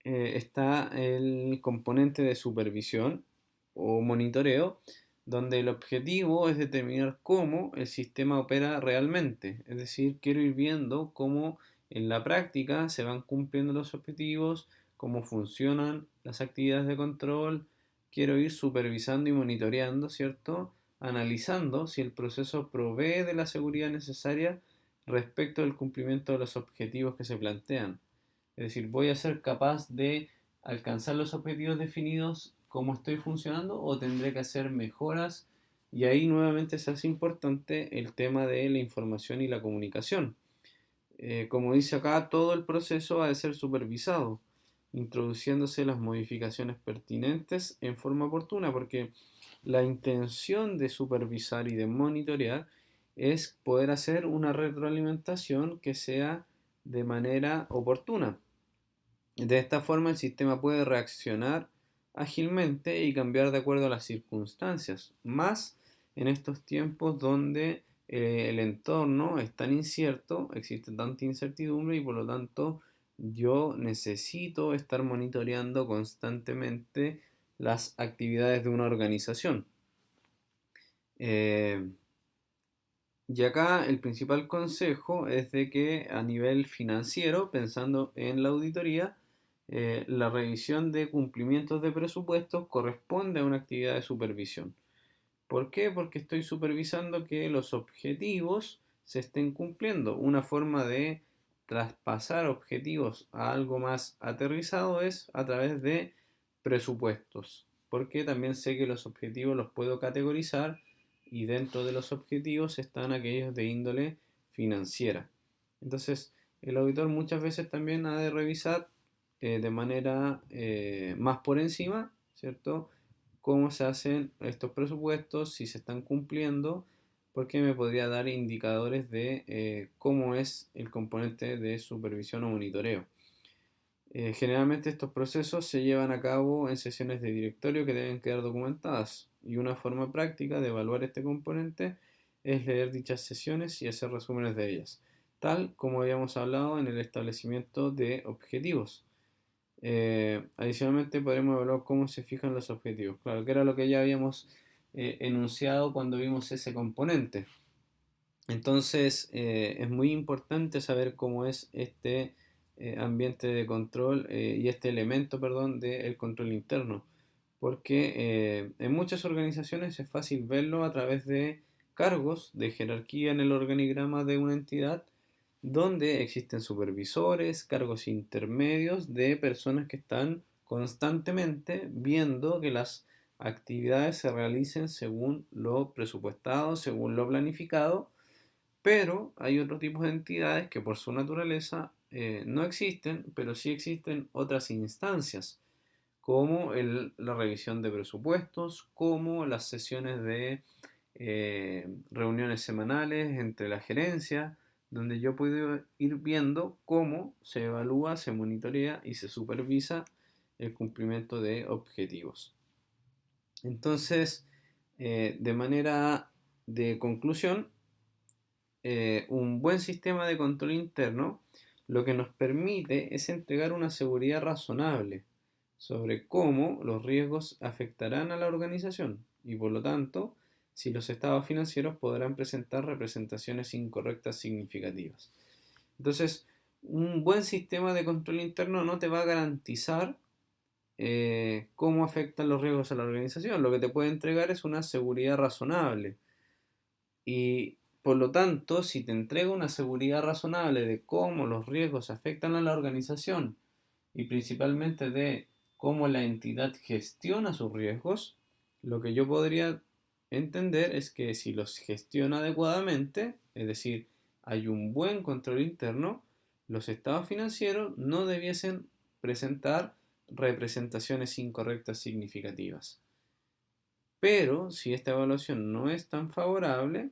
está el componente de supervisión o monitoreo, donde el objetivo es determinar cómo el sistema opera realmente. Es decir, quiero ir viendo cómo en la práctica se van cumpliendo los objetivos, cómo funcionan las actividades de control. Quiero ir supervisando y monitoreando, ¿cierto? Analizando si el proceso provee de la seguridad necesaria respecto al cumplimiento de los objetivos que se plantean. Es decir, voy a ser capaz de alcanzar los objetivos definidos como estoy funcionando o tendré que hacer mejoras. Y ahí nuevamente se hace importante el tema de la información y la comunicación. Como dice acá, todo el proceso ha de ser supervisado, introduciéndose las modificaciones pertinentes en forma oportuna, porque la intención de supervisar y de monitorear es poder hacer una retroalimentación que sea de manera oportuna. De esta forma el sistema puede reaccionar ágilmente y cambiar de acuerdo a las circunstancias, más en estos tiempos donde el entorno es tan incierto, existe tanta incertidumbre y por lo tanto yo necesito estar monitoreando constantemente las actividades de una organización. Eh, y acá el principal consejo es de que a nivel financiero, pensando en la auditoría, la revisión de cumplimientos de presupuestos corresponde a una actividad de supervisión. ¿Por qué? Porque estoy supervisando que los objetivos se estén cumpliendo. Una forma de traspasar objetivos a algo más aterrizado es a través de presupuestos, porque también sé que los objetivos los puedo categorizar y dentro de los objetivos están aquellos de índole financiera. Entonces, el auditor muchas veces también ha de revisar de manera más por encima, ¿cierto? Cómo se hacen estos presupuestos, si se están cumpliendo, porque me podría dar indicadores de cómo es el componente de supervisión o monitoreo. Generalmente estos procesos se llevan a cabo en sesiones de directorio que deben quedar documentadas y una forma práctica de evaluar este componente es leer dichas sesiones y hacer resúmenes de ellas, tal como habíamos hablado en el establecimiento de objetivos. Adicionalmente podremos evaluar cómo se fijan los objetivos. Claro, que era lo que ya habíamos enunciado cuando vimos ese componente. Entonces es muy importante saber cómo es este ambiente de control y este elemento, perdón, del control interno. Porque en muchas organizaciones es fácil verlo a través de cargos de jerarquía en el organigrama de una entidad donde existen supervisores, cargos intermedios de personas que están constantemente viendo que las actividades se realicen según lo presupuestado, según lo planificado, pero hay otro tipo de entidades que por su naturaleza no existen, pero sí existen otras instancias, como la revisión de presupuestos, como las sesiones de reuniones semanales entre la gerencia, donde yo puedo ir viendo cómo se evalúa, se monitorea y se supervisa el cumplimiento de objetivos. Entonces, de manera de conclusión, un buen sistema de control interno lo que nos permite es entregar una seguridad razonable sobre cómo los riesgos afectarán a la organización y por lo tanto si los estados financieros podrán presentar representaciones incorrectas significativas. Entonces, un buen sistema de control interno no te va a garantizar cómo afectan los riesgos a la organización. Lo que te puede entregar es una seguridad razonable. Y por lo tanto, si te entrega una seguridad razonable de cómo los riesgos afectan a la organización y principalmente de cómo la entidad gestiona sus riesgos, lo que yo podría entender es que si los gestiona adecuadamente, es decir, hay un buen control interno, los estados financieros no debiesen presentar representaciones incorrectas significativas. Pero si esta evaluación no es tan favorable,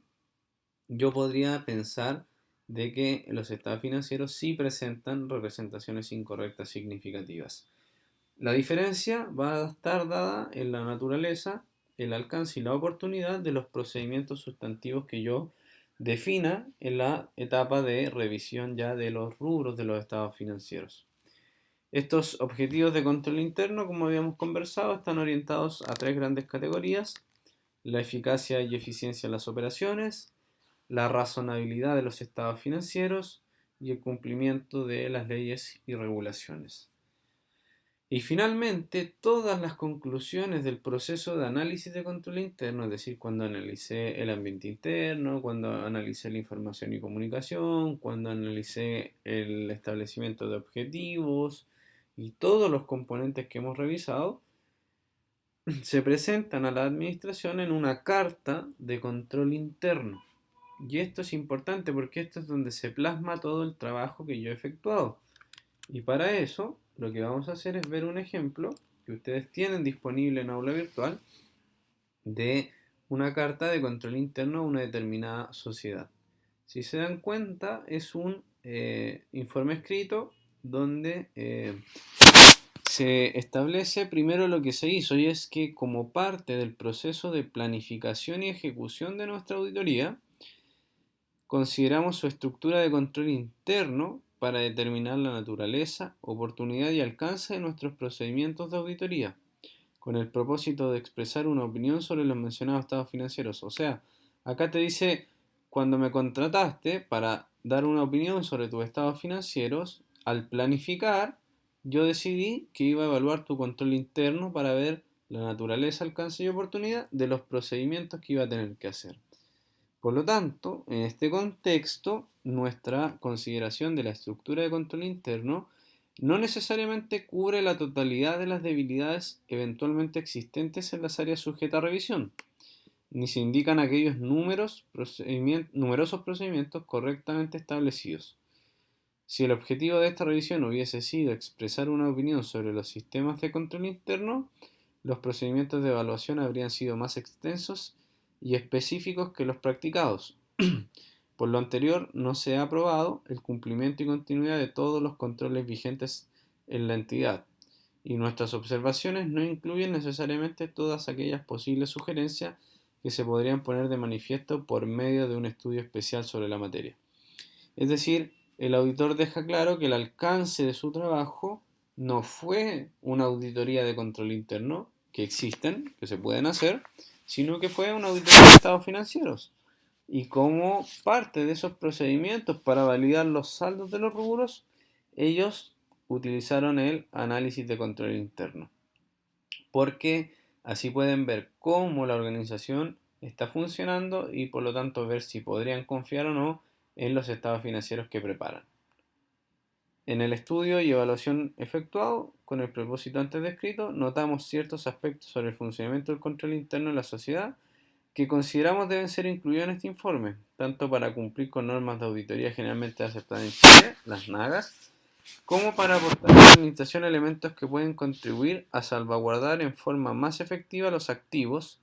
yo podría pensar de que los estados financieros sí presentan representaciones incorrectas significativas. La diferencia va a estar dada en la naturaleza, el alcance y la oportunidad de los procedimientos sustantivos que yo defina en la etapa de revisión ya de los rubros de los estados financieros. Estos objetivos de control interno, como habíamos conversado, están orientados a tres grandes categorías: la eficacia y eficiencia de las operaciones, la razonabilidad de los estados financieros y el cumplimiento de las leyes y regulaciones. Y finalmente, todas las conclusiones del proceso de análisis de control interno, es decir, cuando analicé el ambiente interno, cuando analicé la información y comunicación, cuando analicé el establecimiento de objetivos y todos los componentes que hemos revisado, se presentan a la administración en una carta de control interno. Y esto es importante porque esto es donde se plasma todo el trabajo que yo he efectuado. Y para eso, lo que vamos a hacer es ver un ejemplo que ustedes tienen disponible en aula virtual de una carta de control interno a una determinada sociedad. Si se dan cuenta, es un informe escrito donde se establece primero lo que se hizo, y es que como parte del proceso de planificación y ejecución de nuestra auditoría, consideramos su estructura de control interno para determinar la naturaleza, oportunidad y alcance de nuestros procedimientos de auditoría, con el propósito de expresar una opinión sobre los mencionados estados financieros. O sea, acá te dice, cuando me contrataste para dar una opinión sobre tus estados financieros, al planificar, yo decidí que iba a evaluar tu control interno para ver la naturaleza, alcance y oportunidad de los procedimientos que iba a tener que hacer. Por lo tanto, en este contexto, nuestra consideración de la estructura de control interno no necesariamente cubre la totalidad de las debilidades eventualmente existentes en las áreas sujetas a revisión, ni se indican aquellos numerosos procedimientos correctamente establecidos. Si el objetivo de esta revisión hubiese sido expresar una opinión sobre los sistemas de control interno, los procedimientos de evaluación habrían sido más extensos y específicos que los practicados. Por lo anterior, no se ha aprobado el cumplimiento y continuidad de todos los controles vigentes en la entidad, y nuestras observaciones no incluyen necesariamente todas aquellas posibles sugerencias que se podrían poner de manifiesto por medio de un estudio especial sobre la materia. Es decir, el auditor deja claro que el alcance de su trabajo no fue una auditoría de control interno, que existen, que se pueden hacer, sino que fue una auditoría de estados financieros. Y como parte de esos procedimientos para validar los saldos de los rubros, ellos utilizaron el análisis de control interno. Porque así pueden ver cómo la organización está funcionando y por lo tanto ver si podrían confiar o no en los estados financieros que preparan. En el estudio y evaluación efectuado con el propósito antes descrito, notamos ciertos aspectos sobre el funcionamiento del control interno en la sociedad que consideramos deben ser incluidos en este informe, tanto para cumplir con normas de auditoría generalmente aceptadas en Chile, las NAGAS, como para aportar a la administración elementos que pueden contribuir a salvaguardar en forma más efectiva los activos,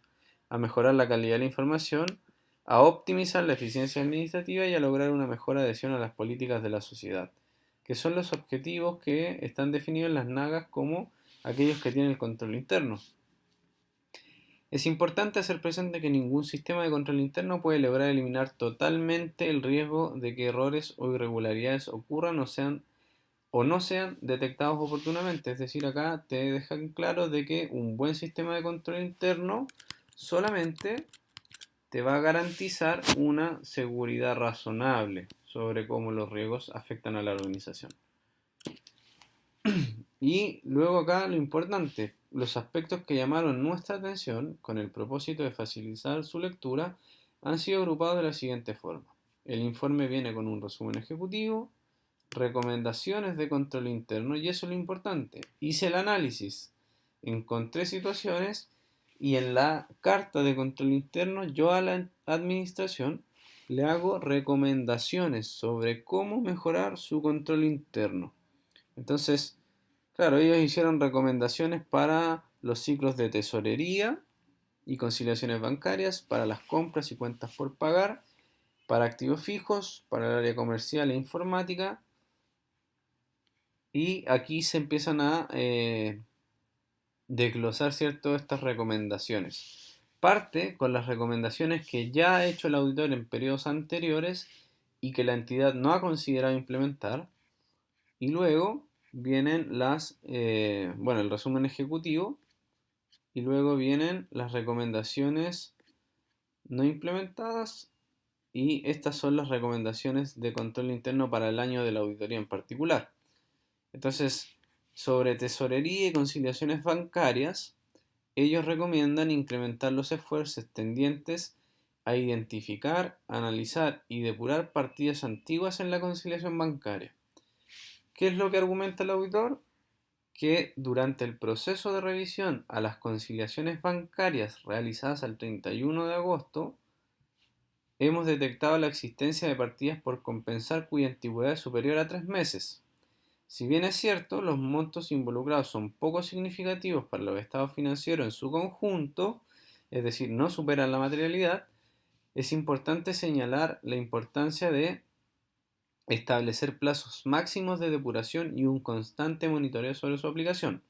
a mejorar la calidad de la información, a optimizar la eficiencia administrativa y a lograr una mejor adhesión a las políticas de la sociedad, que son los objetivos que están definidos en las NAGAS como aquellos que tienen el control interno. Es importante hacer presente que ningún sistema de control interno puede lograr eliminar totalmente el riesgo de que errores o irregularidades ocurran o no sean detectados oportunamente. Es decir, acá te dejan claro de que un buen sistema de control interno solamente te va a garantizar una seguridad razonable sobre cómo los riesgos afectan a la organización. Y luego acá lo importante, los aspectos que llamaron nuestra atención con el propósito de facilitar su lectura han sido agrupados de la siguiente forma. El informe viene con un resumen ejecutivo, recomendaciones de control interno, y eso es lo importante. Hice el análisis, encontré situaciones y en la carta de control interno yo a la administración le hago recomendaciones sobre cómo mejorar su control interno. Entonces, claro, ellos hicieron recomendaciones para los ciclos de tesorería y conciliaciones bancarias, para las compras y cuentas por pagar, para activos fijos, para el área comercial e informática. Y aquí se empiezan a desglosar, ¿cierto?, estas recomendaciones. Parte con las recomendaciones que ya ha hecho el auditor en periodos anteriores y que la entidad no ha considerado implementar. Y luego vienen el resumen ejecutivo, y luego vienen las recomendaciones no implementadas, y estas son las recomendaciones de control interno para el año de la auditoría en particular. Entonces, sobre tesorería y conciliaciones bancarias, ellos recomiendan incrementar los esfuerzos tendientes a identificar, analizar y depurar partidas antiguas en la conciliación bancaria. ¿Qué es lo que argumenta el auditor? Que durante el proceso de revisión a las conciliaciones bancarias realizadas al 31 de agosto, hemos detectado la existencia de partidas por compensar cuya antigüedad es superior a 3 meses. Si bien es cierto, los montos involucrados son poco significativos para los estados financieros en su conjunto, es decir, no superan la materialidad, es importante señalar la importancia de establecer plazos máximos de depuración y un constante monitoreo sobre su aplicación.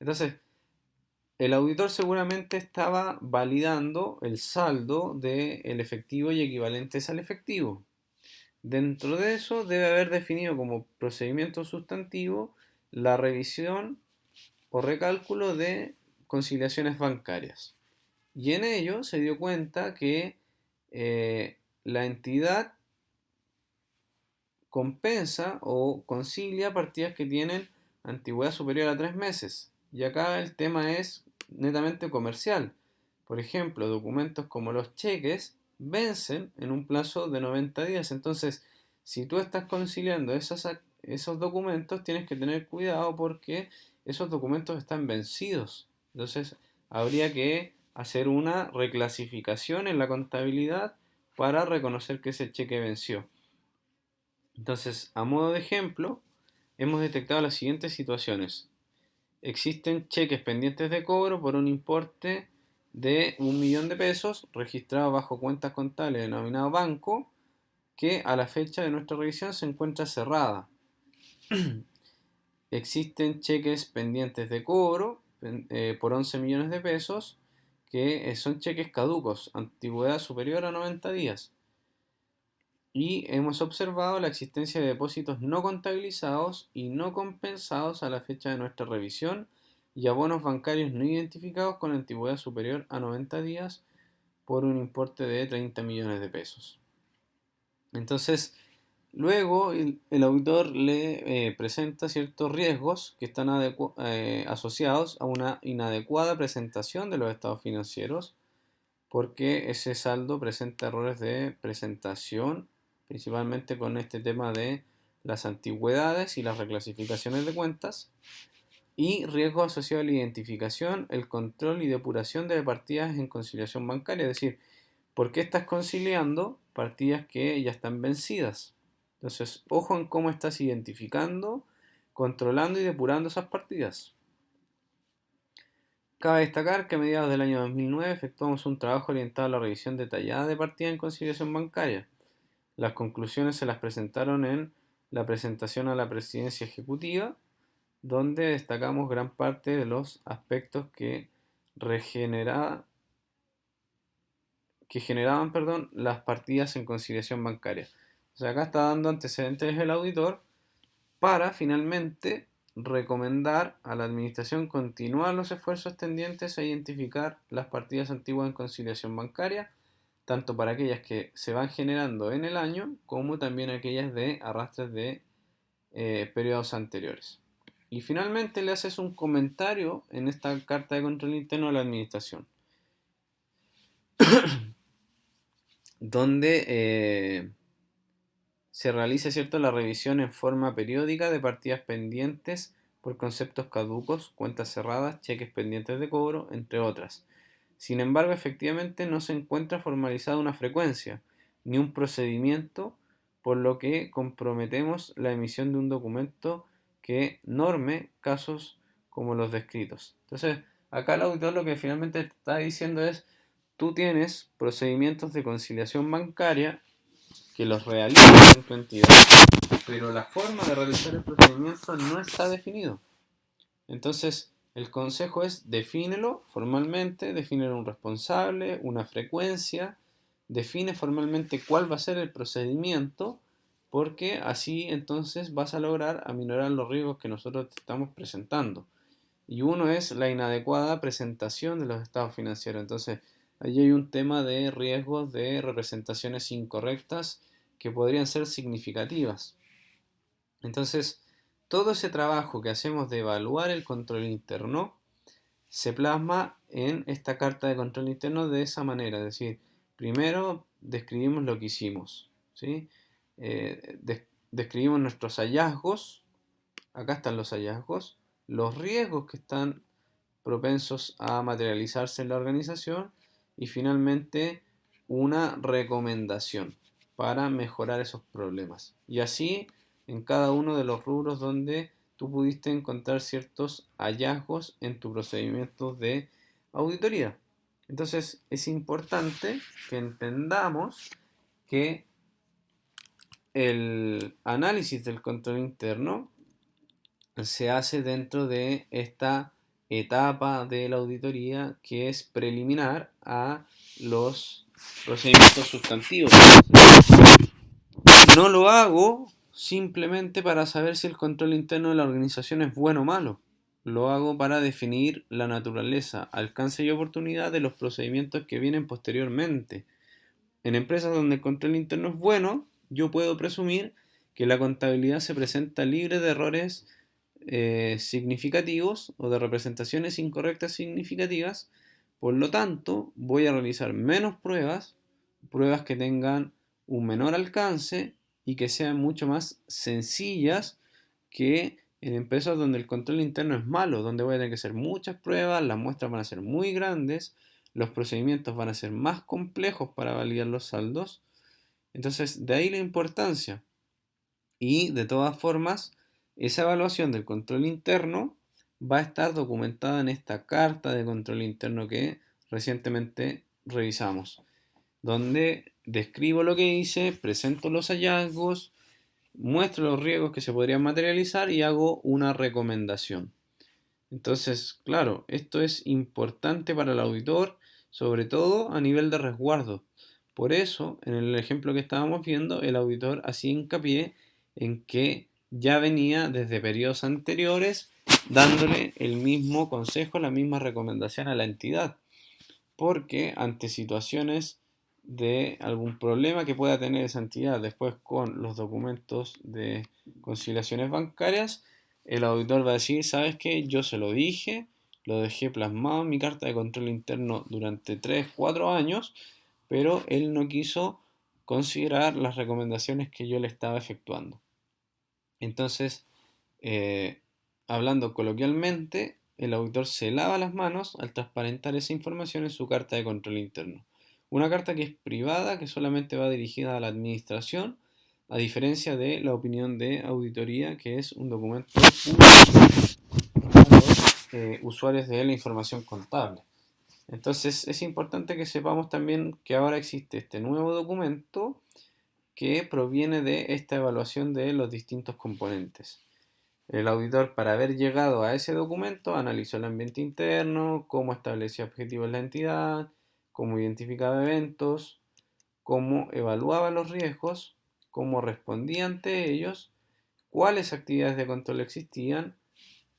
Entonces, el auditor seguramente estaba validando el saldo del efectivo y equivalentes al efectivo. Dentro de eso debe haber definido como procedimiento sustantivo la revisión o recálculo de conciliaciones bancarias. Y en ello se dio cuenta que la entidad compensa o concilia partidas que tienen antigüedad superior a 3 meses. Y acá el tema es netamente comercial. Por ejemplo, documentos como los cheques vencen en un plazo de 90 días. Entonces, si tú estás conciliando esos documentos, tienes que tener cuidado porque esos documentos están vencidos. Entonces, habría que hacer una reclasificación en la contabilidad para reconocer que ese cheque venció. Entonces, a modo de ejemplo, hemos detectado las siguientes situaciones. Existen cheques pendientes de cobro por un importe de 1.000.000 de pesos registrados bajo cuentas contables denominado banco, que a la fecha de nuestra revisión se encuentra cerrada. Existen cheques pendientes de cobro por 11 millones de pesos, que son cheques caducos, antigüedad superior a 90 días. Y hemos observado la existencia de depósitos no contabilizados y no compensados a la fecha de nuestra revisión y abonos bancarios no identificados con antigüedad superior a 90 días por un importe de 30 millones de pesos. Entonces, luego el auditor le presenta ciertos riesgos que están asociados a una inadecuada presentación de los estados financieros, porque ese saldo presenta errores de presentación, principalmente con este tema de las antigüedades y las reclasificaciones de cuentas, y riesgos asociados a la identificación, el control y depuración de partidas en conciliación bancaria, es decir, ¿por qué estás conciliando partidas que ya están vencidas? Entonces, ojo en cómo estás identificando, controlando y depurando esas partidas. Cabe destacar que a mediados del año 2009 efectuamos un trabajo orientado a la revisión detallada de partidas en conciliación bancaria. Las conclusiones se las presentaron en la presentación a la Presidencia Ejecutiva, donde destacamos gran parte de los aspectos que generaban las partidas en conciliación bancaria. O sea, acá está dando antecedentes el auditor para finalmente recomendar a la administración continuar los esfuerzos tendientes a identificar las partidas antiguas en conciliación bancaria, tanto para aquellas que se van generando en el año como también aquellas de arrastres de periodos anteriores. Y finalmente le haces un comentario en esta carta de control interno a la administración, donde se realiza, ¿cierto?, la revisión en forma periódica de partidas pendientes por conceptos caducos, cuentas cerradas, cheques pendientes de cobro, entre otras. Sin embargo, efectivamente no se encuentra formalizada una frecuencia ni un procedimiento, por lo que comprometemos la emisión de un documento que norme casos como los descritos. Entonces, acá el auditor lo que finalmente está diciendo es: tú tienes procedimientos de conciliación bancaria que los realizas en tu entidad, pero la forma de realizar el procedimiento no está definido. Entonces, el consejo es: defínelo formalmente, define un responsable, una frecuencia, define formalmente cuál va a ser el procedimiento, porque así entonces vas a lograr aminorar los riesgos que nosotros te estamos presentando. Y uno es la inadecuada presentación de los estados financieros. Entonces, ahí hay un tema de riesgos de representaciones incorrectas que podrían ser significativas. Entonces, todo ese trabajo que hacemos de evaluar el control interno se plasma en esta carta de control interno de esa manera. Es decir, primero describimos lo que hicimos, ¿sí? Describimos nuestros hallazgos. Acá están los hallazgos, los riesgos que están propensos a materializarse en la organización y finalmente una recomendación para mejorar esos problemas. Y así en cada uno de los rubros donde tú pudiste encontrar ciertos hallazgos en tu procedimiento de auditoría. Entonces es importante que entendamos que el análisis del control interno se hace dentro de esta etapa de la auditoría que es preliminar a los procedimientos sustantivos. No lo hago simplemente para saber si el control interno de la organización es bueno o malo. Lo hago para definir la naturaleza, alcance y oportunidad de los procedimientos que vienen posteriormente. En empresas donde el control interno es bueno, yo puedo presumir que la contabilidad se presenta libre de errores significativos o de representaciones incorrectas significativas. Por lo tanto, voy a realizar menos pruebas, pruebas que tengan un menor alcance y que sean mucho más sencillas que en empresas donde el control interno es malo, donde voy a tener que hacer muchas pruebas, las muestras van a ser muy grandes, los procedimientos van a ser más complejos para validar los saldos. Entonces, de ahí la importancia. Y de todas formas, esa evaluación del control interno va a estar documentada en esta carta de control interno que recientemente revisamos, donde describo lo que hice, presento los hallazgos, muestro los riesgos que se podrían materializar y hago una recomendación. Entonces, claro, esto es importante para el auditor, sobre todo a nivel de resguardo. Por eso, en el ejemplo que estábamos viendo, el auditor hacía hincapié en que ya venía desde periodos anteriores dándole el mismo consejo, la misma recomendación a la entidad, porque ante situaciones de algún problema que pueda tener esa entidad después con los documentos de conciliaciones bancarias, el auditor va a decir, ¿sabes qué? Yo se lo dije, lo dejé plasmado en mi carta de control interno durante 3, 4 años, pero él no quiso considerar las recomendaciones que yo le estaba efectuando. Entonces, eh, hablando coloquialmente, el auditor se lava las manos al transparentar esa información en su carta de control interno. Una carta que es privada, que solamente va dirigida a la administración, a diferencia de la opinión de auditoría, que es un documento público para los usuarios de la información contable. Entonces es importante que sepamos también que ahora existe este nuevo documento que proviene de esta evaluación de los distintos componentes. El auditor, para haber llegado a ese documento, analizó el ambiente interno, cómo establecía objetivos en la entidad, cómo identificaba eventos, cómo evaluaba los riesgos, cómo respondía ante ellos, cuáles actividades de control existían,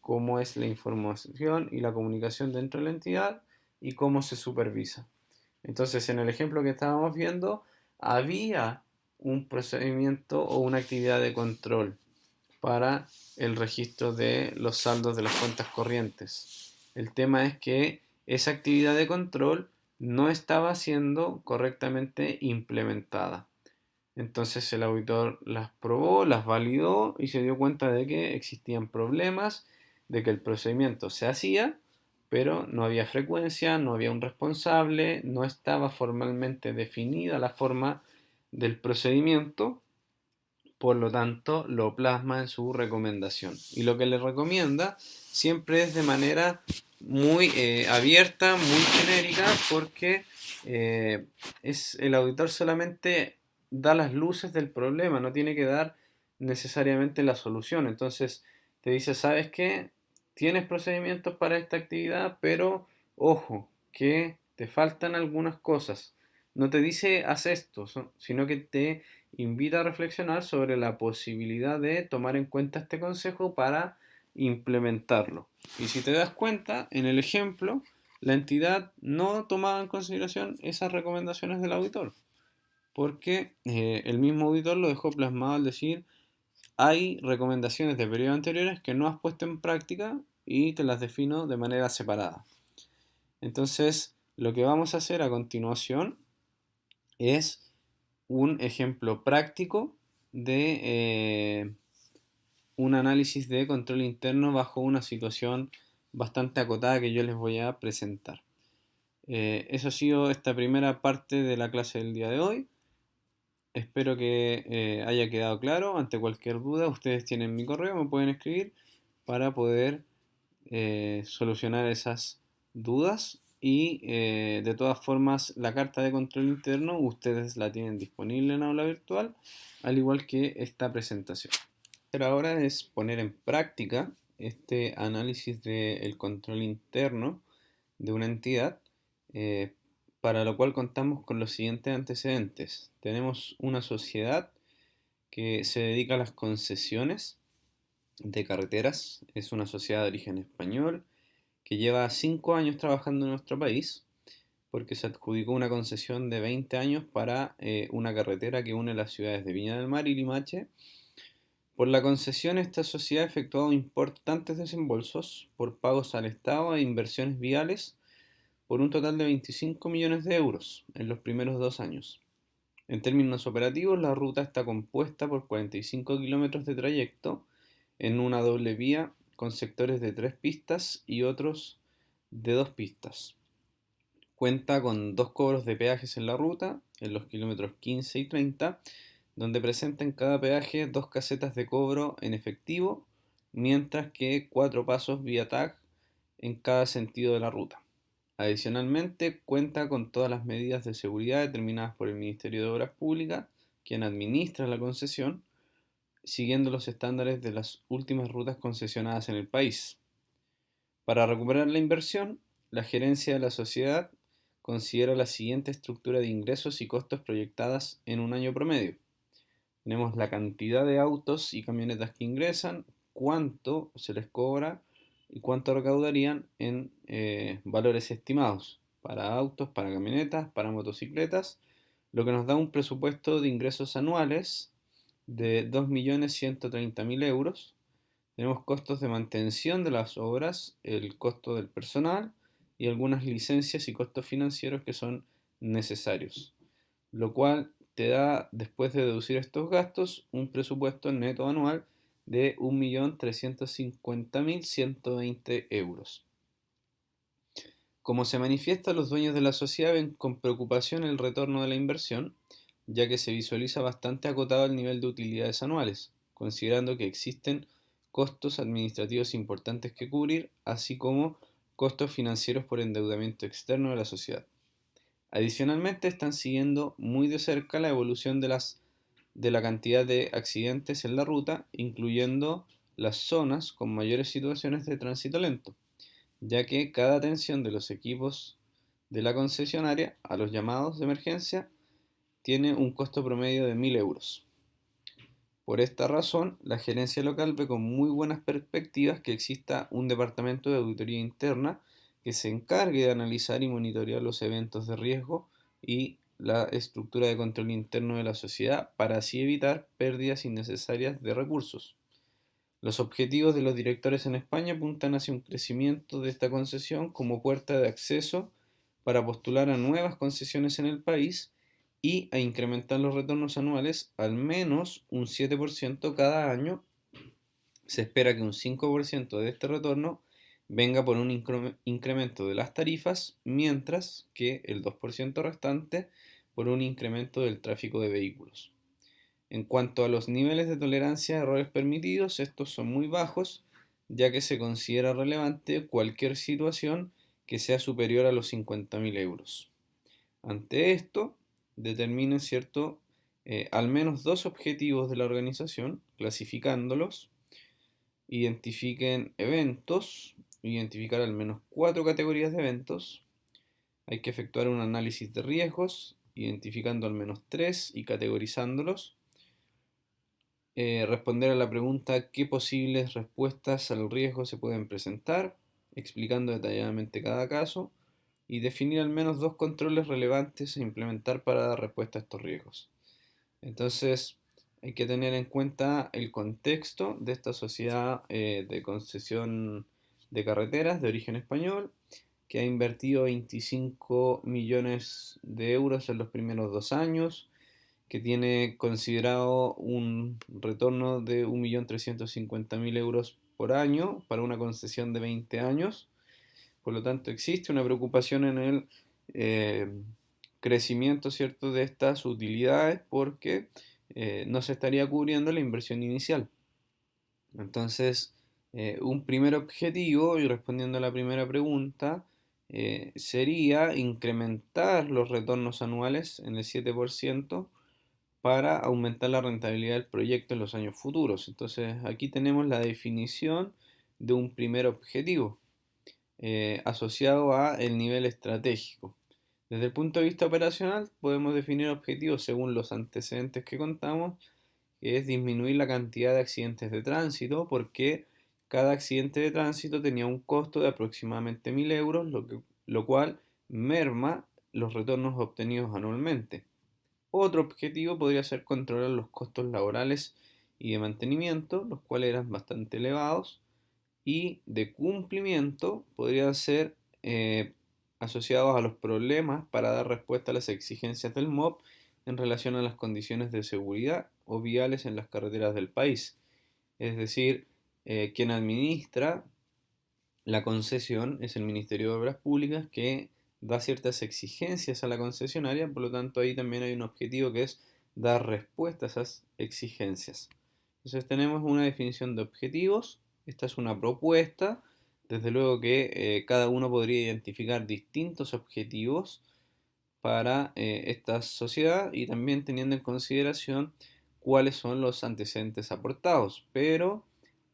cómo es la información y la comunicación dentro de la entidad y cómo se supervisa. Entonces, en el ejemplo que estábamos viendo, había un procedimiento o una actividad de control para el registro de los saldos de las cuentas corrientes. El tema es que esa actividad de control no estaba siendo correctamente implementada. Entonces el auditor las probó, las validó y se dio cuenta de que existían problemas, de que el procedimiento se hacía, pero no había frecuencia, no había un responsable, no estaba formalmente definida la forma del procedimiento, por lo tanto lo plasma en su recomendación. Y lo que le recomienda siempre es de manera muy abierta, muy genérica, porque es el auditor solamente da las luces del problema, no tiene que dar necesariamente la solución. Entonces te dice, ¿sabes qué? Tienes procedimientos para esta actividad, pero ojo, que te faltan algunas cosas. No te dice haz esto, sino que te invita a reflexionar sobre la posibilidad de tomar en cuenta este consejo para implementarlo. Y si te das cuenta, en el ejemplo, la entidad no tomaba en consideración esas recomendaciones del auditor, porque el mismo auditor lo dejó plasmado al decir, hay recomendaciones de periodos anteriores que no has puesto en práctica y te las defino de manera separada. Entonces, lo que vamos a hacer a continuación es un ejemplo práctico de un análisis de control interno bajo una situación bastante acotada que yo les voy a presentar. Eso ha sido esta primera parte de la clase del día de hoy. Espero que haya quedado claro. Ante cualquier duda, ustedes tienen mi correo, me pueden escribir para poder solucionar esas dudas. Y de todas formas, la carta de control interno ustedes la tienen disponible en aula virtual, al igual que esta presentación. Pero ahora es poner en práctica este análisis del control interno de una entidad, eh, para lo cual contamos con los siguientes antecedentes. Tenemos una sociedad que se dedica a las concesiones de carreteras, es una sociedad de origen español que lleva 5 años trabajando en nuestro país porque se adjudicó una concesión de 20 años para una carretera que une las ciudades de Viña del Mar y Limache Por la concesión, esta sociedad ha efectuado importantes desembolsos por pagos al Estado e inversiones viales por un total de 25 millones de euros en los primeros 2 años. En términos operativos, la ruta está compuesta por 45 kilómetros de trayecto en una doble vía con sectores de 3 pistas y otros de 2 pistas. Cuenta con dos cobros de peajes en la ruta, en los kilómetros 15 y 30, donde presenta en cada peaje dos casetas de cobro en efectivo, mientras que 4 pasos vía tag en cada sentido de la ruta. Adicionalmente, cuenta con todas las medidas de seguridad determinadas por el Ministerio de Obras Públicas, quien administra la concesión, siguiendo los estándares de las últimas rutas concesionadas en el país. Para recuperar la inversión, la gerencia de la sociedad considera la siguiente estructura de ingresos y costos proyectadas en un año promedio. Tenemos la cantidad de autos y camionetas que ingresan, cuánto se les cobra y cuánto recaudarían en valores estimados para autos, para camionetas, para motocicletas, lo que nos da un presupuesto de ingresos anuales de 2.130.000 euros. Tenemos costos de mantención de las obras, el costo del personal y algunas licencias y costos financieros que son necesarios, lo cual te da, después de deducir estos gastos, un presupuesto neto anual de 1.350.120 euros. Como se manifiesta, los dueños de la sociedad ven con preocupación el retorno de la inversión, ya que se visualiza bastante acotado el nivel de utilidades anuales, considerando que existen costos administrativos importantes que cubrir, así como costos financieros por endeudamiento externo de la sociedad. Adicionalmente, están siguiendo muy de cerca la evolución de la cantidad de accidentes en la ruta, incluyendo las zonas con mayores situaciones de tránsito lento, ya que cada atención de los equipos de la concesionaria a los llamados de emergencia tiene un costo promedio de 1.000 euros. Por esta razón, la gerencia local ve con muy buenas perspectivas que exista un departamento de auditoría interna que se encargue de analizar y monitorear los eventos de riesgo y la estructura de control interno de la sociedad para así evitar pérdidas innecesarias de recursos. Los objetivos de los directores en España apuntan hacia un crecimiento de esta concesión como puerta de acceso para postular a nuevas concesiones en el país y a incrementar los retornos anuales al menos un 7% cada año. Se espera que un 5% de este retorno venga por un incremento de las tarifas, mientras que el 2% restante por un incremento del tráfico de vehículos. En cuanto a los niveles de tolerancia a errores permitidos, estos son muy bajos, ya que se considera relevante cualquier situación que sea superior a los 50.000 euros. Ante esto, determinen al menos dos objetivos de la organización, clasificándolos, identifiquen eventos, identificar al menos 4 categorías de eventos, hay que efectuar un análisis de riesgos, identificando al menos 3 y categorizándolos, responder a la pregunta qué posibles respuestas al riesgo se pueden presentar, explicando detalladamente cada caso, y definir al menos 2 controles relevantes a implementar para dar respuesta a estos riesgos. Entonces, hay que tener en cuenta el contexto de esta sociedad de concesión de carreteras de origen español, que ha invertido 25 millones de euros en los primeros 2 años, que tiene considerado un retorno de 1.350.000 euros por año para una concesión de 20 años. Por lo tanto, existe una preocupación en el eh, crecimiento, ¿cierto?, de estas utilidades porque no se estaría cubriendo la inversión inicial. Entonces, un primer objetivo, y respondiendo a la primera pregunta, sería incrementar los retornos anuales en el 7% para aumentar la rentabilidad del proyecto en los años futuros. Entonces, aquí tenemos la definición de un primer objetivo asociado a el nivel estratégico. Desde el punto de vista operacional, podemos definir objetivos según los antecedentes que contamos, que es disminuir la cantidad de accidentes de tránsito, porque cada accidente de tránsito tenía un costo de aproximadamente 1.000 euros, lo cual merma los retornos obtenidos anualmente. Otro objetivo podría ser controlar los costos laborales y de mantenimiento, los cuales eran bastante elevados, y de cumplimiento podrían ser asociados a los problemas para dar respuesta a las exigencias del MOB en relación a las condiciones de seguridad o viales en las carreteras del país. Es decir, quien administra la concesión es el Ministerio de Obras Públicas, que da ciertas exigencias a la concesionaria, por lo tanto ahí también hay un objetivo que es dar respuesta a esas exigencias. Entonces tenemos una definición de objetivos, esta es una propuesta, desde luego que cada uno podría identificar distintos objetivos para esta sociedad y también teniendo en consideración cuáles son los antecedentes aportados, pero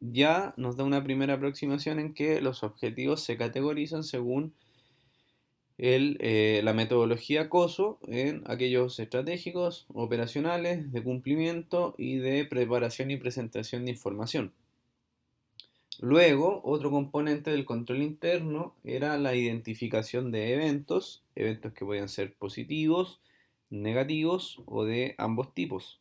ya nos da una primera aproximación en que los objetivos se categorizan según la metodología COSO en aquellos estratégicos, operacionales, de cumplimiento y de preparación y presentación de información. Luego, otro componente del control interno era la identificación de eventos que podían ser positivos, negativos o de ambos tipos.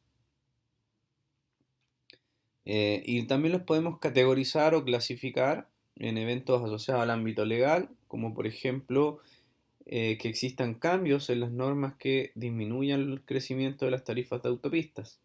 Y también los podemos categorizar o clasificar en eventos asociados al ámbito legal, como por ejemplo que existan cambios en las normas que disminuyan el crecimiento de las tarifas de autopistas.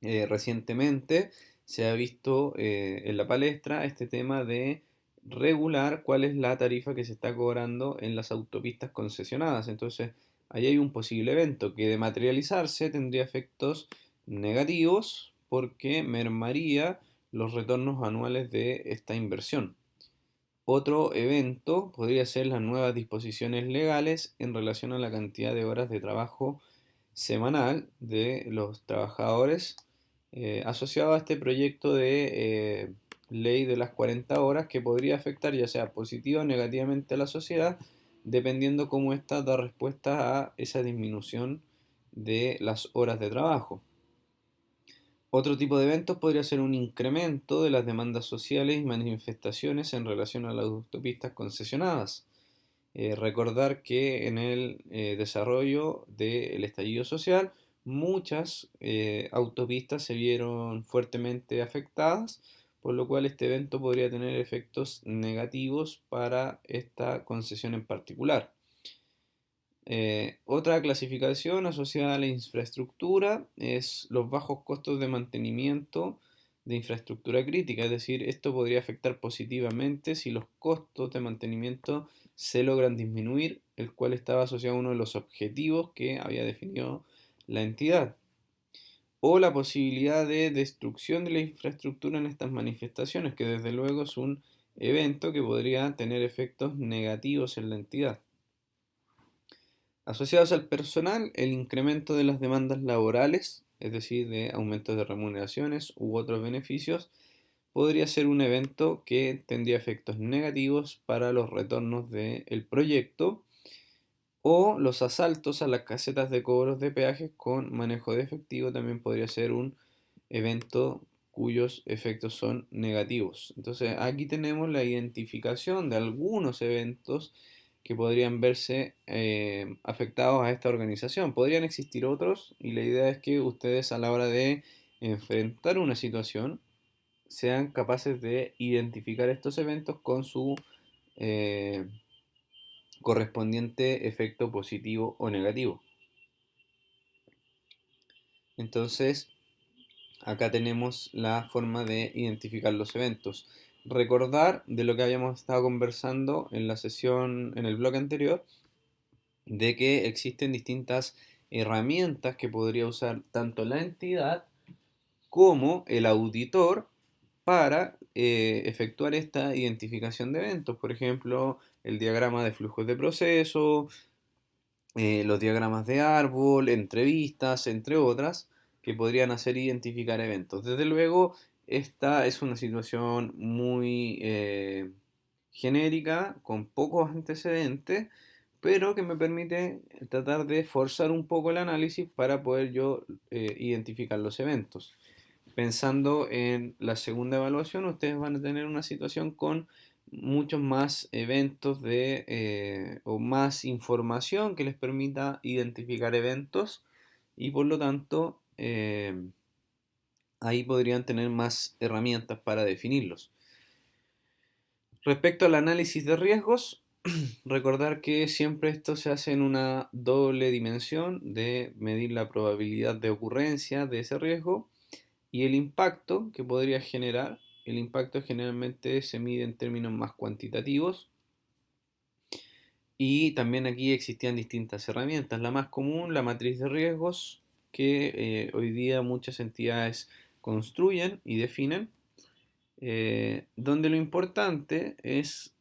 Recientemente se ha visto en la palestra este tema de regular cuál es la tarifa que se está cobrando en las autopistas concesionadas. Entonces, ahí hay un posible evento que de materializarse tendría efectos negativos porque mermaría los retornos anuales de esta inversión. Otro evento podría ser las nuevas disposiciones legales en relación a la cantidad de horas de trabajo semanal de los trabajadores asociado a este proyecto de ley de las 40 horas que podría afectar ya sea positiva o negativamente a la sociedad dependiendo cómo ésta da respuesta a esa disminución de las horas de trabajo. Otro tipo de eventos podría ser un incremento de las demandas sociales y manifestaciones en relación a las autopistas concesionadas. Recordar que en el desarrollo del estallido social muchas autopistas se vieron fuertemente afectadas, por lo cual este evento podría tener efectos negativos para esta concesión en particular. Otra clasificación asociada a la infraestructura es los bajos costos de mantenimiento de infraestructura crítica, es decir, esto podría afectar positivamente si los costos de mantenimiento se logran disminuir, el cual estaba asociado a uno de los objetivos que había definido la entidad, o la posibilidad de destrucción de la infraestructura en estas manifestaciones, que desde luego es un evento que podría tener efectos negativos en la entidad. Asociados al personal, el incremento de las demandas laborales, es decir, de aumentos de remuneraciones u otros beneficios, podría ser un evento que tendría efectos negativos para los retornos del proyecto o los asaltos a las casetas de cobros de peajes con manejo de efectivo también podría ser un evento cuyos efectos son negativos. Entonces aquí tenemos la identificación de algunos eventos que podrían verse afectados a esta organización. Podrían existir otros y la idea es que ustedes a la hora de enfrentar una situación sean capaces de identificar estos eventos con su eh, correspondiente efecto positivo o negativo. Entonces, acá tenemos la forma de identificar los eventos. Recordar de lo que habíamos estado conversando en la sesión, en el bloque anterior, de que existen distintas herramientas que podría usar tanto la entidad como el auditor para efectuar esta identificación de eventos. Por ejemplo, el diagrama de flujos de proceso, los diagramas de árbol, entrevistas, entre otras, que podrían hacer identificar eventos. Desde luego, esta es una situación muy genérica, con pocos antecedentes, pero que me permite tratar de forzar un poco el análisis para poder yo identificar los eventos. Pensando en la segunda evaluación, ustedes van a tener una situación con muchos más eventos o más información que les permita identificar eventos y por lo tanto ahí podrían tener más herramientas para definirlos. Respecto al análisis de riesgos, recordar que siempre esto se hace en una doble dimensión de medir la probabilidad de ocurrencia de ese riesgo y el impacto que podría generar. El impacto generalmente se mide en términos más cuantitativos y también aquí existían distintas herramientas. La más común, la matriz de riesgos, que hoy día muchas entidades construyen y definen, donde lo importante es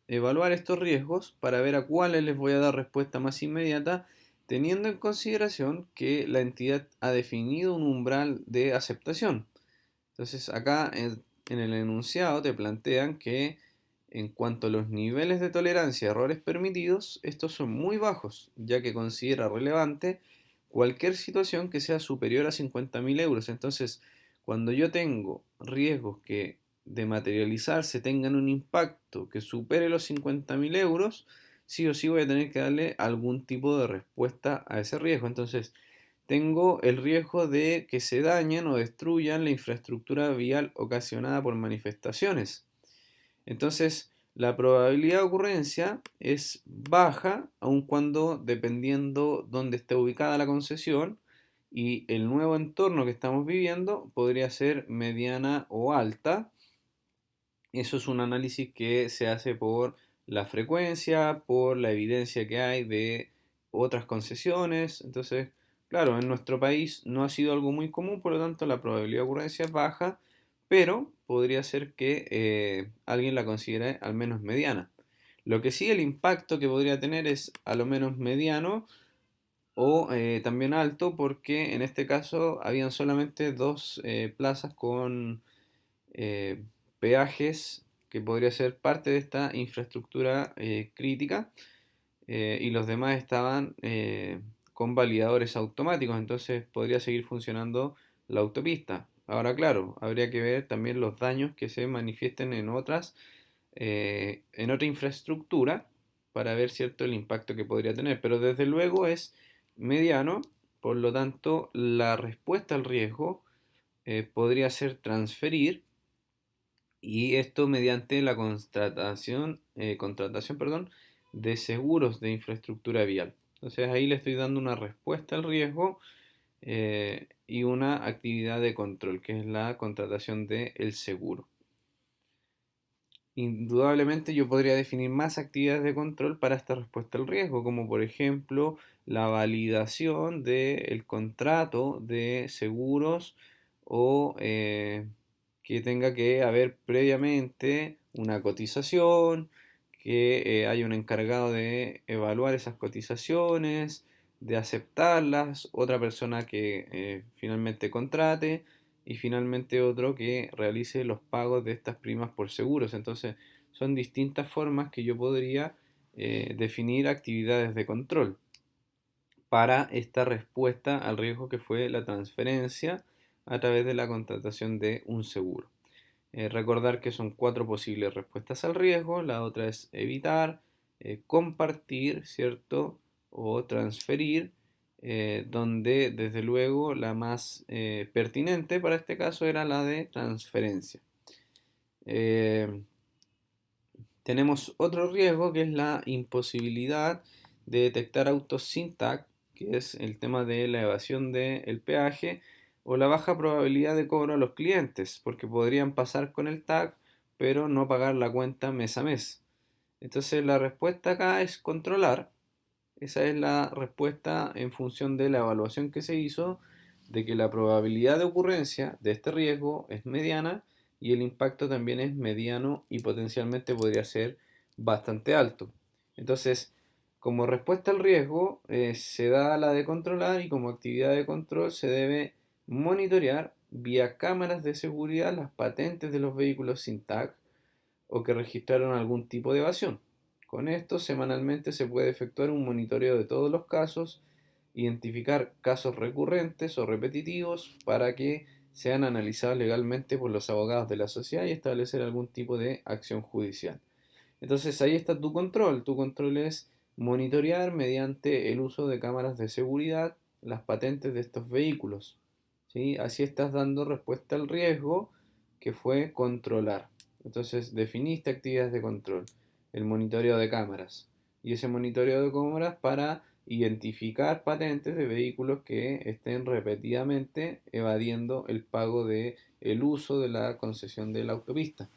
evaluar estos riesgos para ver a cuáles les voy a dar respuesta más inmediata, teniendo en consideración que la entidad ha definido un umbral de aceptación. Entonces acá en el enunciado te plantean que en cuanto a los niveles de tolerancia a errores permitidos, estos son muy bajos, ya que considera relevante cualquier situación que sea superior a 50.000 euros. Entonces, cuando yo tengo riesgos que de materializarse tengan un impacto que supere los 50.000 euros, sí o sí voy a tener que darle algún tipo de respuesta a ese riesgo. Entonces, tengo el riesgo de que se dañen o destruyan la infraestructura vial ocasionada por manifestaciones. Entonces, la probabilidad de ocurrencia es baja, aun cuando dependiendo dónde esté ubicada la concesión y el nuevo entorno que estamos viviendo podría ser mediana o alta. Eso es un análisis que se hace por la frecuencia, por la evidencia que hay de otras concesiones. Entonces, claro, en nuestro país no ha sido algo muy común, por lo tanto la probabilidad de ocurrencia es baja, pero podría ser que alguien la considere al menos mediana. Lo que sí, el impacto que podría tener es a lo menos mediano o también alto, porque en este caso habían solamente dos plazas con eh, peajes que podría ser parte de esta infraestructura crítica, y los demás estaban con validadores automáticos, entonces podría seguir funcionando la autopista. Ahora, claro, habría que ver también los daños que se manifiesten en otra infraestructura para ver, cierto, el impacto que podría tener, pero desde luego es mediano, por lo tanto la respuesta al riesgo podría ser transferir, y esto mediante la contratación, perdón, de seguros de infraestructura vial. Entonces ahí le estoy dando una respuesta al riesgo y una actividad de control, que es la contratación del seguro. Indudablemente yo podría definir más actividades de control para esta respuesta al riesgo, como por ejemplo la validación del contrato de seguros o que tenga que haber previamente una cotización, que haya un encargado de evaluar esas cotizaciones, de aceptarlas, otra persona que finalmente contrate y finalmente otro que realice los pagos de estas primas por seguros. Entonces, son distintas formas que yo podría definir actividades de control para esta respuesta al riesgo que fue la transferencia a través de la contratación de un seguro. Recordar que son cuatro posibles respuestas al riesgo. La otra es evitar, compartir, ¿cierto? O transferir, donde desde luego la más pertinente para este caso era la de transferencia. Eh, Tenemos otro riesgo que es la imposibilidad de detectar autos sin tag, que es el tema de la evasión del peaje o la baja probabilidad de cobro a los clientes, porque podrían pasar con el tag pero no pagar la cuenta mes a mes. Entonces la respuesta acá es controlar. Esa es la respuesta en función de la evaluación que se hizo de que la probabilidad de ocurrencia de este riesgo es mediana y el impacto también es mediano y potencialmente podría ser bastante alto. Entonces, como respuesta al riesgo, se da la de controlar, y como actividad de control se debe monitorear vía cámaras de seguridad las patentes de los vehículos sin tag o que registraron algún tipo de evasión. Con esto, semanalmente se puede efectuar un monitoreo de todos los casos, identificar casos recurrentes o repetitivos para que sean analizados legalmente por los abogados de la sociedad y establecer algún tipo de acción judicial. Entonces ahí está tu control. Tu control es monitorear mediante el uso de cámaras de seguridad las patentes de estos vehículos. ¿sí? Así estás dando respuesta al riesgo que fue controlar. Entonces definiste actividades de control, el monitoreo de cámaras y ese monitoreo de cámaras para identificar patentes de vehículos que estén repetidamente evadiendo el pago de el uso de la concesión de la autopista.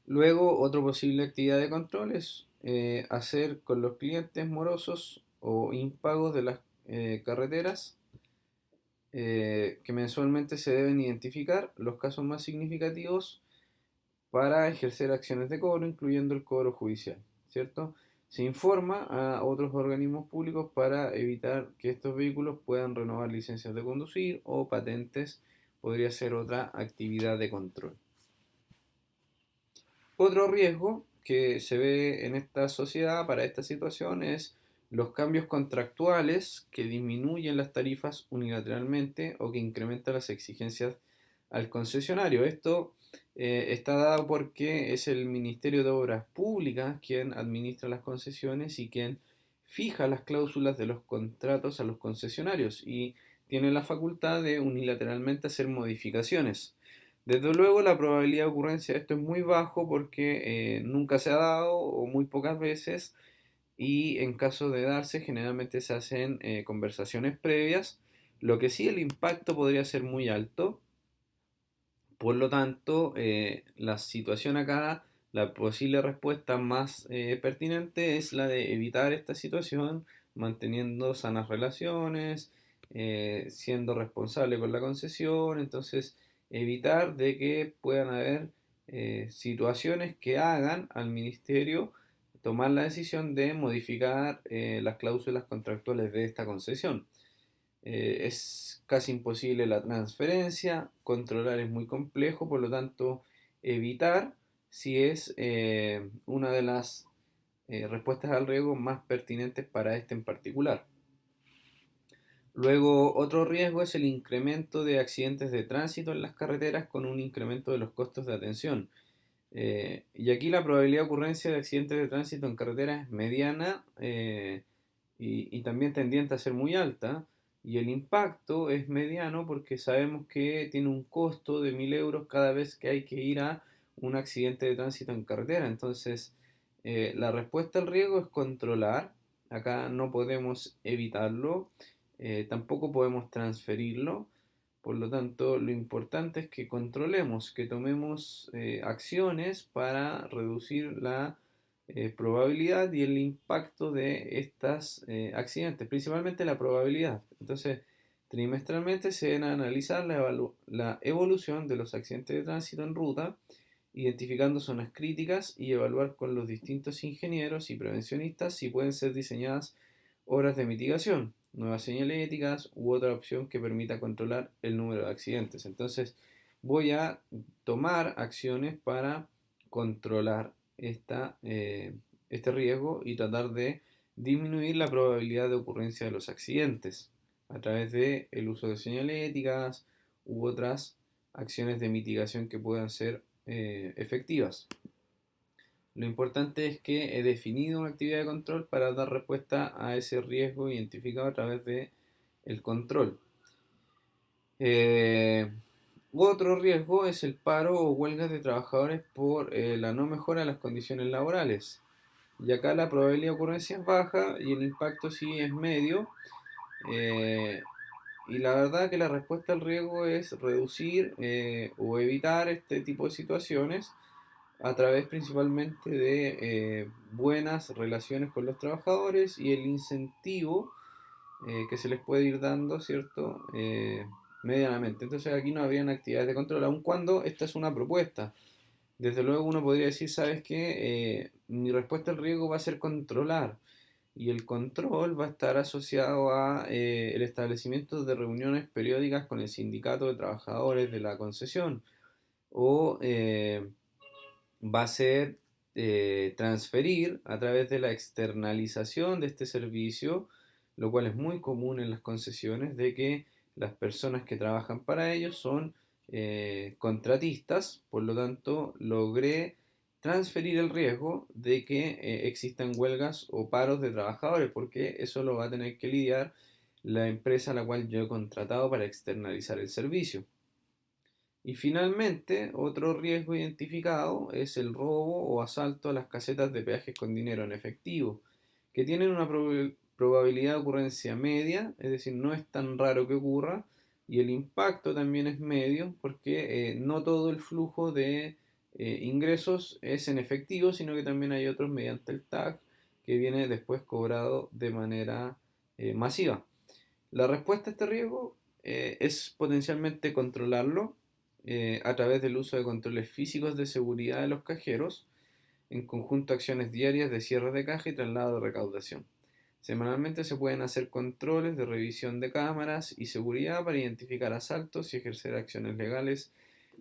Luego, otra posible actividad de control es hacer con los clientes morosos o impagos de las carreteras que mensualmente se deben identificar los casos más significativos para ejercer acciones de cobro, incluyendo el cobro judicial, ¿cierto? Se informa a otros organismos públicos para evitar que estos vehículos puedan renovar licencias de conducir o patentes, podría ser otra actividad de control. Otro riesgo que se ve en esta sociedad para esta situación es los cambios contractuales que disminuyen las tarifas unilateralmente o que incrementan las exigencias al concesionario. Esto está dado porque es el Ministerio de Obras Públicas quien administra las concesiones y quien fija las cláusulas de los contratos a los concesionarios y tiene la facultad de unilateralmente hacer modificaciones. Desde luego la probabilidad de ocurrencia de esto es muy bajo porque nunca se ha dado o muy pocas veces y en caso de darse generalmente se hacen conversaciones previas, lo que sí el impacto podría ser muy alto. Por lo tanto, la situación acá, la posible respuesta más pertinente es la de evitar esta situación manteniendo sanas relaciones, siendo responsable con la concesión, entonces evitar de que puedan haber situaciones que hagan al ministerio tomar la decisión de modificar las cláusulas contractuales de esta concesión. Es casi imposible la transferencia, controlar es muy complejo, por lo tanto, evitar si es una de las respuestas al riesgo más pertinentes para este en particular. Luego, otro riesgo es el incremento de accidentes de tránsito en las carreteras con un incremento de los costos de atención. Y aquí la probabilidad de ocurrencia de accidentes de tránsito en carretera es mediana y también tendiente a ser muy alta. Y el impacto es mediano porque sabemos que tiene un costo de 1.000 euros cada vez que hay que ir a un accidente de tránsito en carretera. Entonces, la respuesta al riesgo es controlar. Acá no podemos evitarlo, tampoco podemos transferirlo. Por lo tanto, lo importante es que controlemos, que tomemos acciones para reducir la probabilidad y el impacto de estos accidentes, principalmente la probabilidad. Entonces, trimestralmente se deben analizar la evolución de los accidentes de tránsito en ruta, identificando zonas críticas y evaluar con los distintos ingenieros y prevencionistas si pueden ser diseñadas obras de mitigación, nuevas señaléticas u otra opción que permita controlar el número de accidentes. Entonces voy a tomar acciones para controlar este riesgo y tratar de disminuir la probabilidad de ocurrencia de los accidentes a través del uso de señaléticas u otras acciones de mitigación que puedan ser efectivas. Lo importante es que he definido una actividad de control para dar respuesta a ese riesgo identificado a través de el control. Eh, Otro riesgo es el paro o huelgas de trabajadores por la no mejora de las condiciones laborales. Y acá la probabilidad de ocurrencia es baja y el impacto sí es medio. Eh, y la verdad que la respuesta al riesgo es reducir o evitar este tipo de situaciones a través principalmente de buenas relaciones con los trabajadores y el incentivo que se les puede ir dando, ¿cierto? Medianamente. Entonces aquí no habrían actividades de control, aun cuando esta es una propuesta. Desde luego uno podría decir, ¿sabes qué? Mi respuesta al riesgo va a ser controlar. Y el control va a estar asociado a el establecimiento de reuniones periódicas con el sindicato de trabajadores de la concesión o va a ser transferir a través de la externalización de este servicio, lo cual es muy común en las concesiones, de que las personas que trabajan para ellos son contratistas, por lo tanto logré transferir el riesgo de que existan huelgas o paros de trabajadores, porque eso lo va a tener que lidiar la empresa a la cual yo he contratado para externalizar el servicio. Y finalmente, otro riesgo identificado es el robo o asalto a las casetas de peajes con dinero en efectivo, que tienen una probabilidad de ocurrencia media, es decir, no es tan raro que ocurra, y el impacto también es medio, porque no todo el flujo de ingresos es en efectivo, sino que también hay otros mediante el TAC, que viene después cobrado de manera masiva. La respuesta a este riesgo es potencialmente controlarlo a través del uso de controles físicos de seguridad de los cajeros, en conjunto a acciones diarias de cierre de caja y traslado de recaudación. Semanalmente se pueden hacer controles de revisión de cámaras y seguridad para identificar asaltos y ejercer acciones legales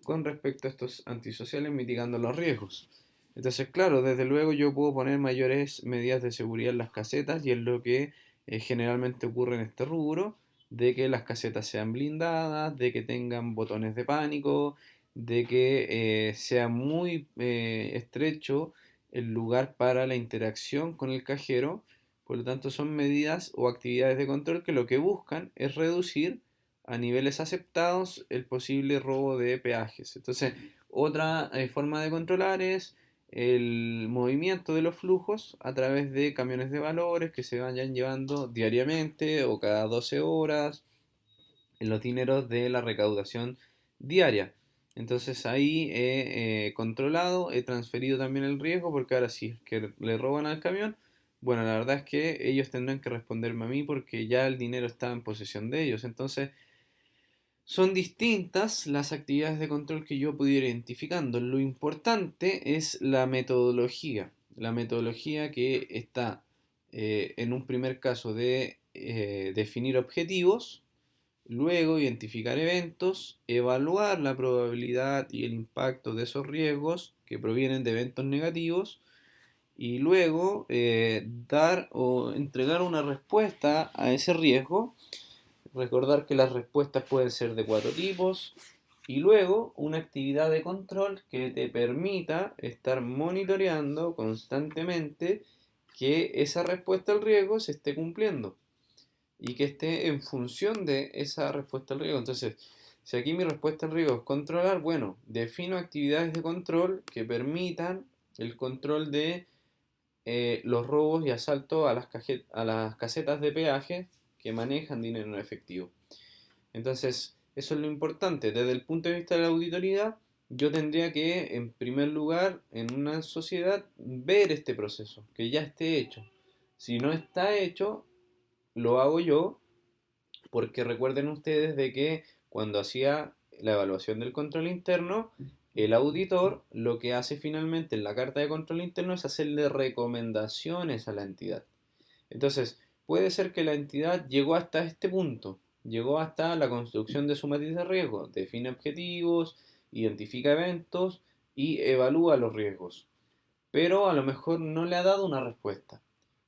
con respecto a estos antisociales, mitigando los riesgos. Entonces, claro, desde luego yo puedo poner mayores medidas de seguridad en las casetas y es lo que generalmente ocurre en este rubro, de que las casetas sean blindadas, de que tengan botones de pánico, de que sea muy estrecho el lugar para la interacción con el cajero. Por lo tanto, son medidas o actividades de control que lo que buscan es reducir a niveles aceptados el posible robo de peajes. Entonces, otra forma de controlar es el movimiento de los flujos a través de camiones de valores que se vayan llevando diariamente o cada 12 horas en los dineros de la recaudación diaria. Entonces ahí he controlado, he transferido también el riesgo porque ahora si es que le roban al camión, bueno, la verdad es que ellos tendrán que responderme a mí porque ya el dinero está en posesión de ellos. Entonces son distintas las actividades de control que yo pudiera ir identificando. Lo importante es la metodología. La metodología que está en un primer caso de definir objetivos, luego identificar eventos, evaluar la probabilidad y el impacto de esos riesgos que provienen de eventos negativos y luego dar o entregar una respuesta a ese riesgo. Recordar que las respuestas pueden ser de cuatro tipos y luego una actividad de control que te permita estar monitoreando constantemente que esa respuesta al riesgo se esté cumpliendo y que esté en función de esa respuesta al riesgo. Entonces, si aquí mi respuesta al riesgo es controlar, bueno, defino actividades de control que permitan el control de los robos y asaltos a las casetas de peaje que manejan dinero en efectivo. Entonces, eso es lo importante. Desde el punto de vista de la auditoría, yo tendría que, en primer lugar, en una sociedad, ver este proceso, que ya esté hecho. Si no está hecho, lo hago yo, porque recuerden ustedes de que cuando hacía la evaluación del control interno, el auditor lo que hace finalmente en la carta de control interno es hacerle recomendaciones a la entidad. Entonces, puede ser que la entidad llegó hasta este punto, llegó hasta la construcción de su matriz de riesgo, define objetivos, identifica eventos y evalúa los riesgos, pero a lo mejor no le ha dado una respuesta.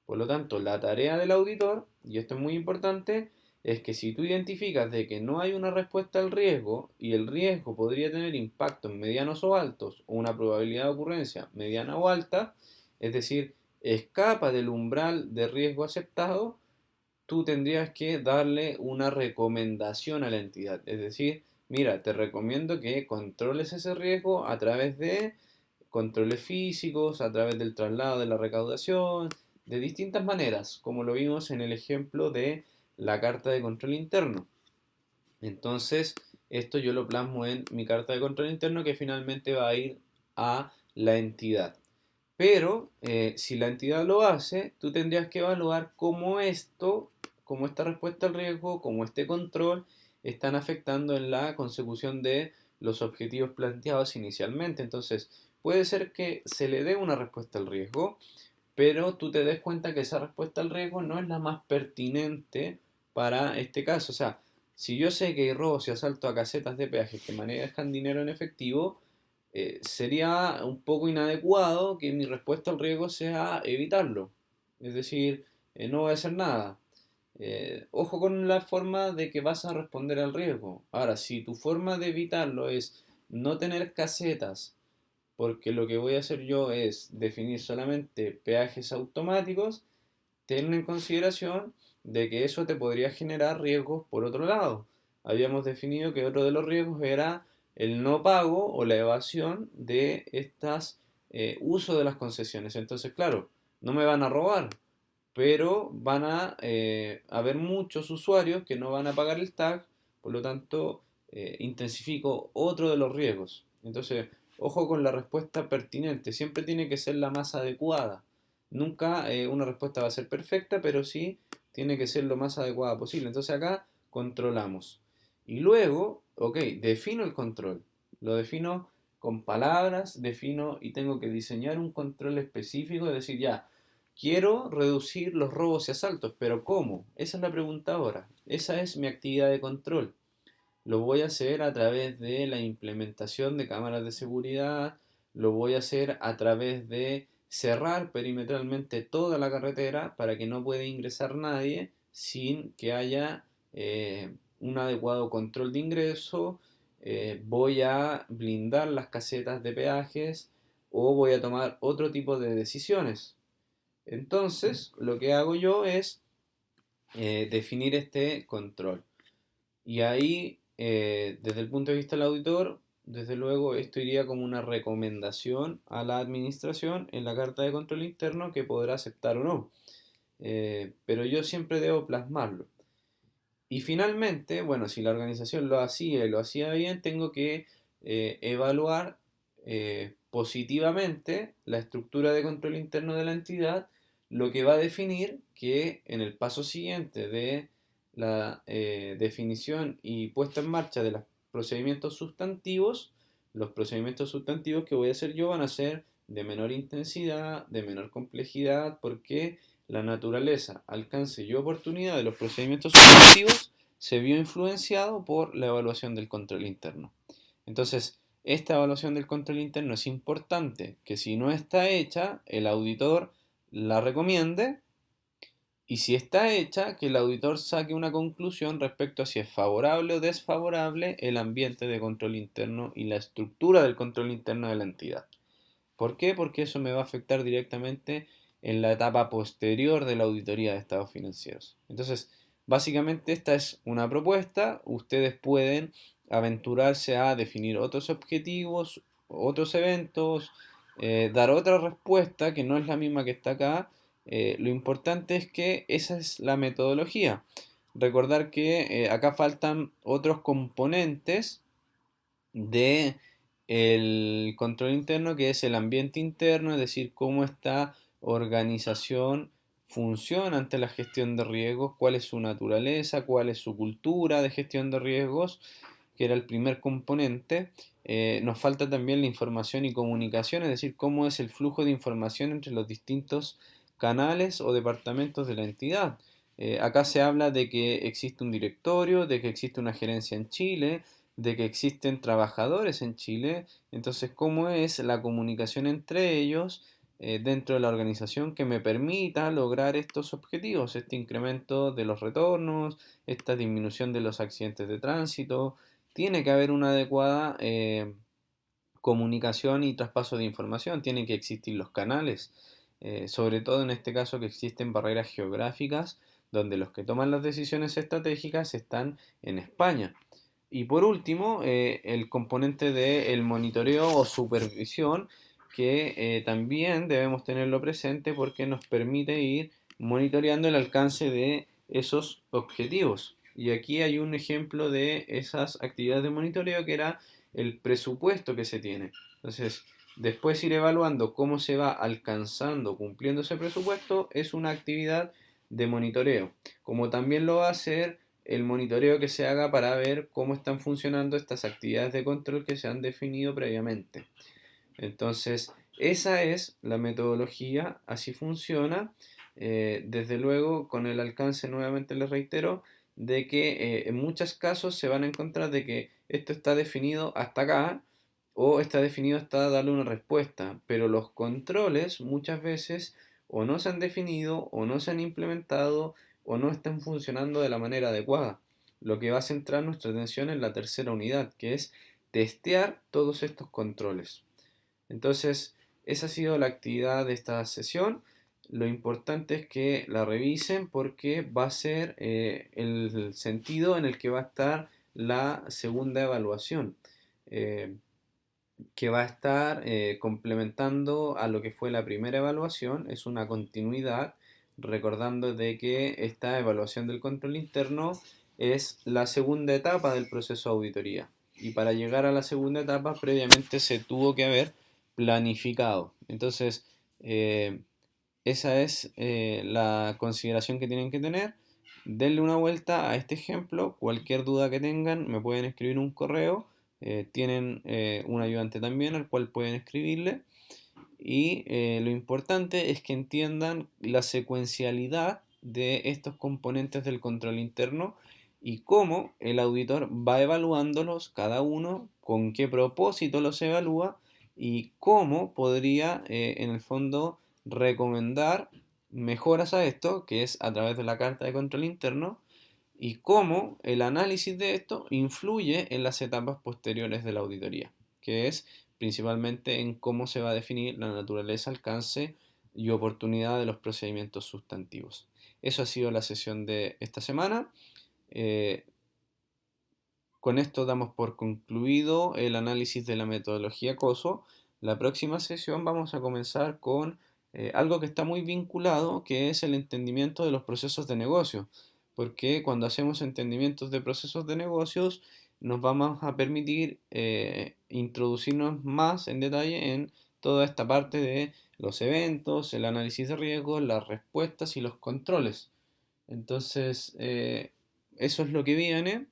Por lo tanto, la tarea del auditor, y esto es muy importante, es que si tú identificas de que no hay una respuesta al riesgo y el riesgo podría tener impactos medianos o altos o una probabilidad de ocurrencia mediana o alta, es decir, escapa del umbral de riesgo aceptado, tú tendrías que darle una recomendación a la entidad. Es decir, mira, te recomiendo que controles ese riesgo a través de controles físicos, a través del traslado de la recaudación, de distintas maneras, como lo vimos en el ejemplo de la carta de control interno. Entonces, esto yo lo plasmo en mi carta de control interno que finalmente va a ir a la entidad. Pero si la entidad lo hace, tú tendrías que evaluar cómo esto, cómo esta respuesta al riesgo, cómo este control están afectando en la consecución de los objetivos planteados inicialmente. Entonces, puede ser que se le dé una respuesta al riesgo, pero tú te des cuenta que esa respuesta al riesgo no es la más pertinente para este caso. O sea, si yo sé que hay robos y asaltos a casetas de peajes que manejan dinero en efectivo, sería un poco inadecuado que mi respuesta al riesgo sea evitarlo. Es decir, no voy a hacer nada. Ojo con la forma de que vas a responder al riesgo. Ahora, si tu forma de evitarlo es no tener casetas, porque lo que voy a hacer yo es definir solamente peajes automáticos, ten en consideración de que eso te podría generar riesgos por otro lado. Habíamos definido que otro de los riesgos era el no pago o la evasión de estas uso de las concesiones. Entonces, claro, no me van a robar, pero van a haber muchos usuarios que no van a pagar el tag, por lo tanto, intensifico otro de los riesgos. Entonces, ojo con la respuesta pertinente, siempre tiene que ser la más adecuada. Nunca una respuesta va a ser perfecta, pero sí tiene que ser lo más adecuada posible. Entonces acá controlamos. Y luego, ok, defino el control. Lo defino con palabras, defino y tengo que diseñar un control específico, es decir, ya, quiero reducir los robos y asaltos, pero ¿cómo? Esa es la pregunta ahora. Esa es mi actividad de control. Lo voy a hacer a través de la implementación de cámaras de seguridad, lo voy a hacer a través de cerrar perimetralmente toda la carretera para que no pueda ingresar nadie sin que haya un adecuado control de ingreso. Voy a blindar las casetas de peajes o voy a tomar otro tipo de decisiones. Entonces, lo que hago yo es definir este control. Y ahí, desde el punto de vista del auditor, desde luego esto iría como una recomendación a la administración en la carta de control interno que podrá aceptar o no. Pero yo siempre debo plasmarlo. Y finalmente, bueno, si la organización lo hacía y lo hacía bien, tengo que evaluar positivamente la estructura de control interno de la entidad, lo que va a definir que en el paso siguiente de la definición y puesta en marcha de los procedimientos sustantivos, los procedimientos sustantivos que voy a hacer yo van a ser de menor intensidad, de menor complejidad, porque la naturaleza, alcance y oportunidad de los procedimientos sustantivos se vio influenciado por la evaluación del control interno. Entonces, esta evaluación del control interno es importante que si no está hecha, el auditor la recomiende y si está hecha, que el auditor saque una conclusión respecto a si es favorable o desfavorable el ambiente de control interno y la estructura del control interno de la entidad. ¿Por qué? Porque eso me va a afectar directamente en la etapa posterior de la auditoría de estados financieros. Entonces, básicamente esta es una propuesta. Ustedes pueden aventurarse a definir otros objetivos, otros eventos, dar otra respuesta que no es la misma que está acá. Lo importante es que esa es la metodología. Recordar que acá faltan otros componentes de el control interno, que es el ambiente interno, es decir, cómo esta organización funciona ante la gestión de riesgos, cuál es su naturaleza, cuál es su cultura de gestión de riesgos, que era el primer componente. Nos falta también la información y comunicación, es decir, cómo es el flujo de información entre los distintos canales o departamentos de la entidad. Acá se habla de que existe un directorio, de que existe una gerencia en Chile, de que existen trabajadores en Chile, entonces cómo es la comunicación entre ellos dentro de la organización que me permita lograr estos objetivos, este incremento de los retornos, esta disminución de los accidentes de tránsito. Tiene que haber una adecuada comunicación y traspaso de información, tienen que existir los canales, sobre todo en este caso que existen barreras geográficas donde los que toman las decisiones estratégicas están en España. Y por último, el componente del monitoreo o supervisión, que también debemos tenerlo presente porque nos permite ir monitoreando el alcance de esos objetivos. Y aquí hay un ejemplo de esas actividades de monitoreo que era el presupuesto que se tiene. Entonces, después ir evaluando cómo se va alcanzando, cumpliendo ese presupuesto, es una actividad de monitoreo. Como también lo va a hacer el monitoreo que se haga para ver cómo están funcionando estas actividades de control que se han definido previamente. Entonces, esa es la metodología, así funciona. Desde luego, con el alcance, nuevamente les reitero, de que en muchos casos se van a encontrar de que esto está definido hasta acá o está definido hasta darle una respuesta, pero los controles muchas veces o no se han definido o no se han implementado o no están funcionando de la manera adecuada. Lo que va a centrar nuestra atención en la tercera unidad, que es testear todos estos controles. Entonces, esa ha sido la actividad de esta sesión. lo importante es que la revisen porque va a ser el sentido en el que va a estar la segunda evaluación, eh, que va a estar complementando a lo que fue la primera evaluación, es una continuidad, recordando de que esta evaluación del control interno es la segunda etapa del proceso de auditoría. Y para llegar a la segunda etapa, previamente se tuvo que haber planificado. Entonces, eh, esa es la consideración que tienen que tener. Denle una vuelta a este ejemplo. Cualquier duda que tengan, me pueden escribir un correo. Tienen un ayudante también al cual pueden escribirle. Y lo importante es que entiendan la secuencialidad de estos componentes del control interno y cómo el auditor va evaluándolos cada uno, con qué propósito los evalúa y cómo podría en el fondo recomendar mejoras a esto, que es a través de la carta de control interno, y cómo el análisis de esto influye en las etapas posteriores de la auditoría, que es principalmente en cómo se va a definir la naturaleza, alcance y oportunidad de los procedimientos sustantivos. Eso ha sido la sesión de esta semana. Eh, con esto damos por concluido el análisis de la metodología COSO. La próxima sesión vamos a comenzar con algo que está muy vinculado, que es el entendimiento de los procesos de negocio. Porque cuando hacemos entendimientos de procesos de negocios, nos vamos a permitir introducirnos más en detalle en toda esta parte de los eventos, el análisis de riesgos, las respuestas y los controles. Entonces, eso es lo que viene.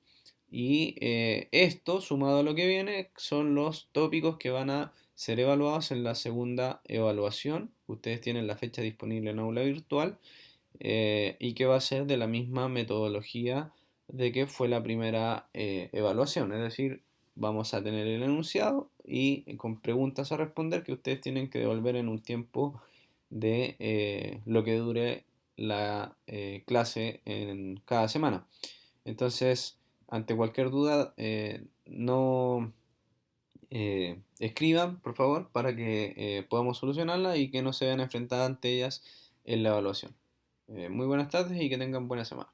Y esto, sumado a lo que viene, son los tópicos que van a ser evaluados en la segunda evaluación. Ustedes tienen la fecha disponible en aula virtual y que va a ser de la misma metodología de que fue la primera evaluación. Es decir, vamos a tener el enunciado y con preguntas a responder que ustedes tienen que devolver en un tiempo de lo que dure la clase en cada semana. Entonces, ante cualquier duda, no escriban, por favor, para que podamos solucionarla y que no se vean enfrentadas ante ellas en la evaluación. Muy buenas tardes y que tengan buena semana.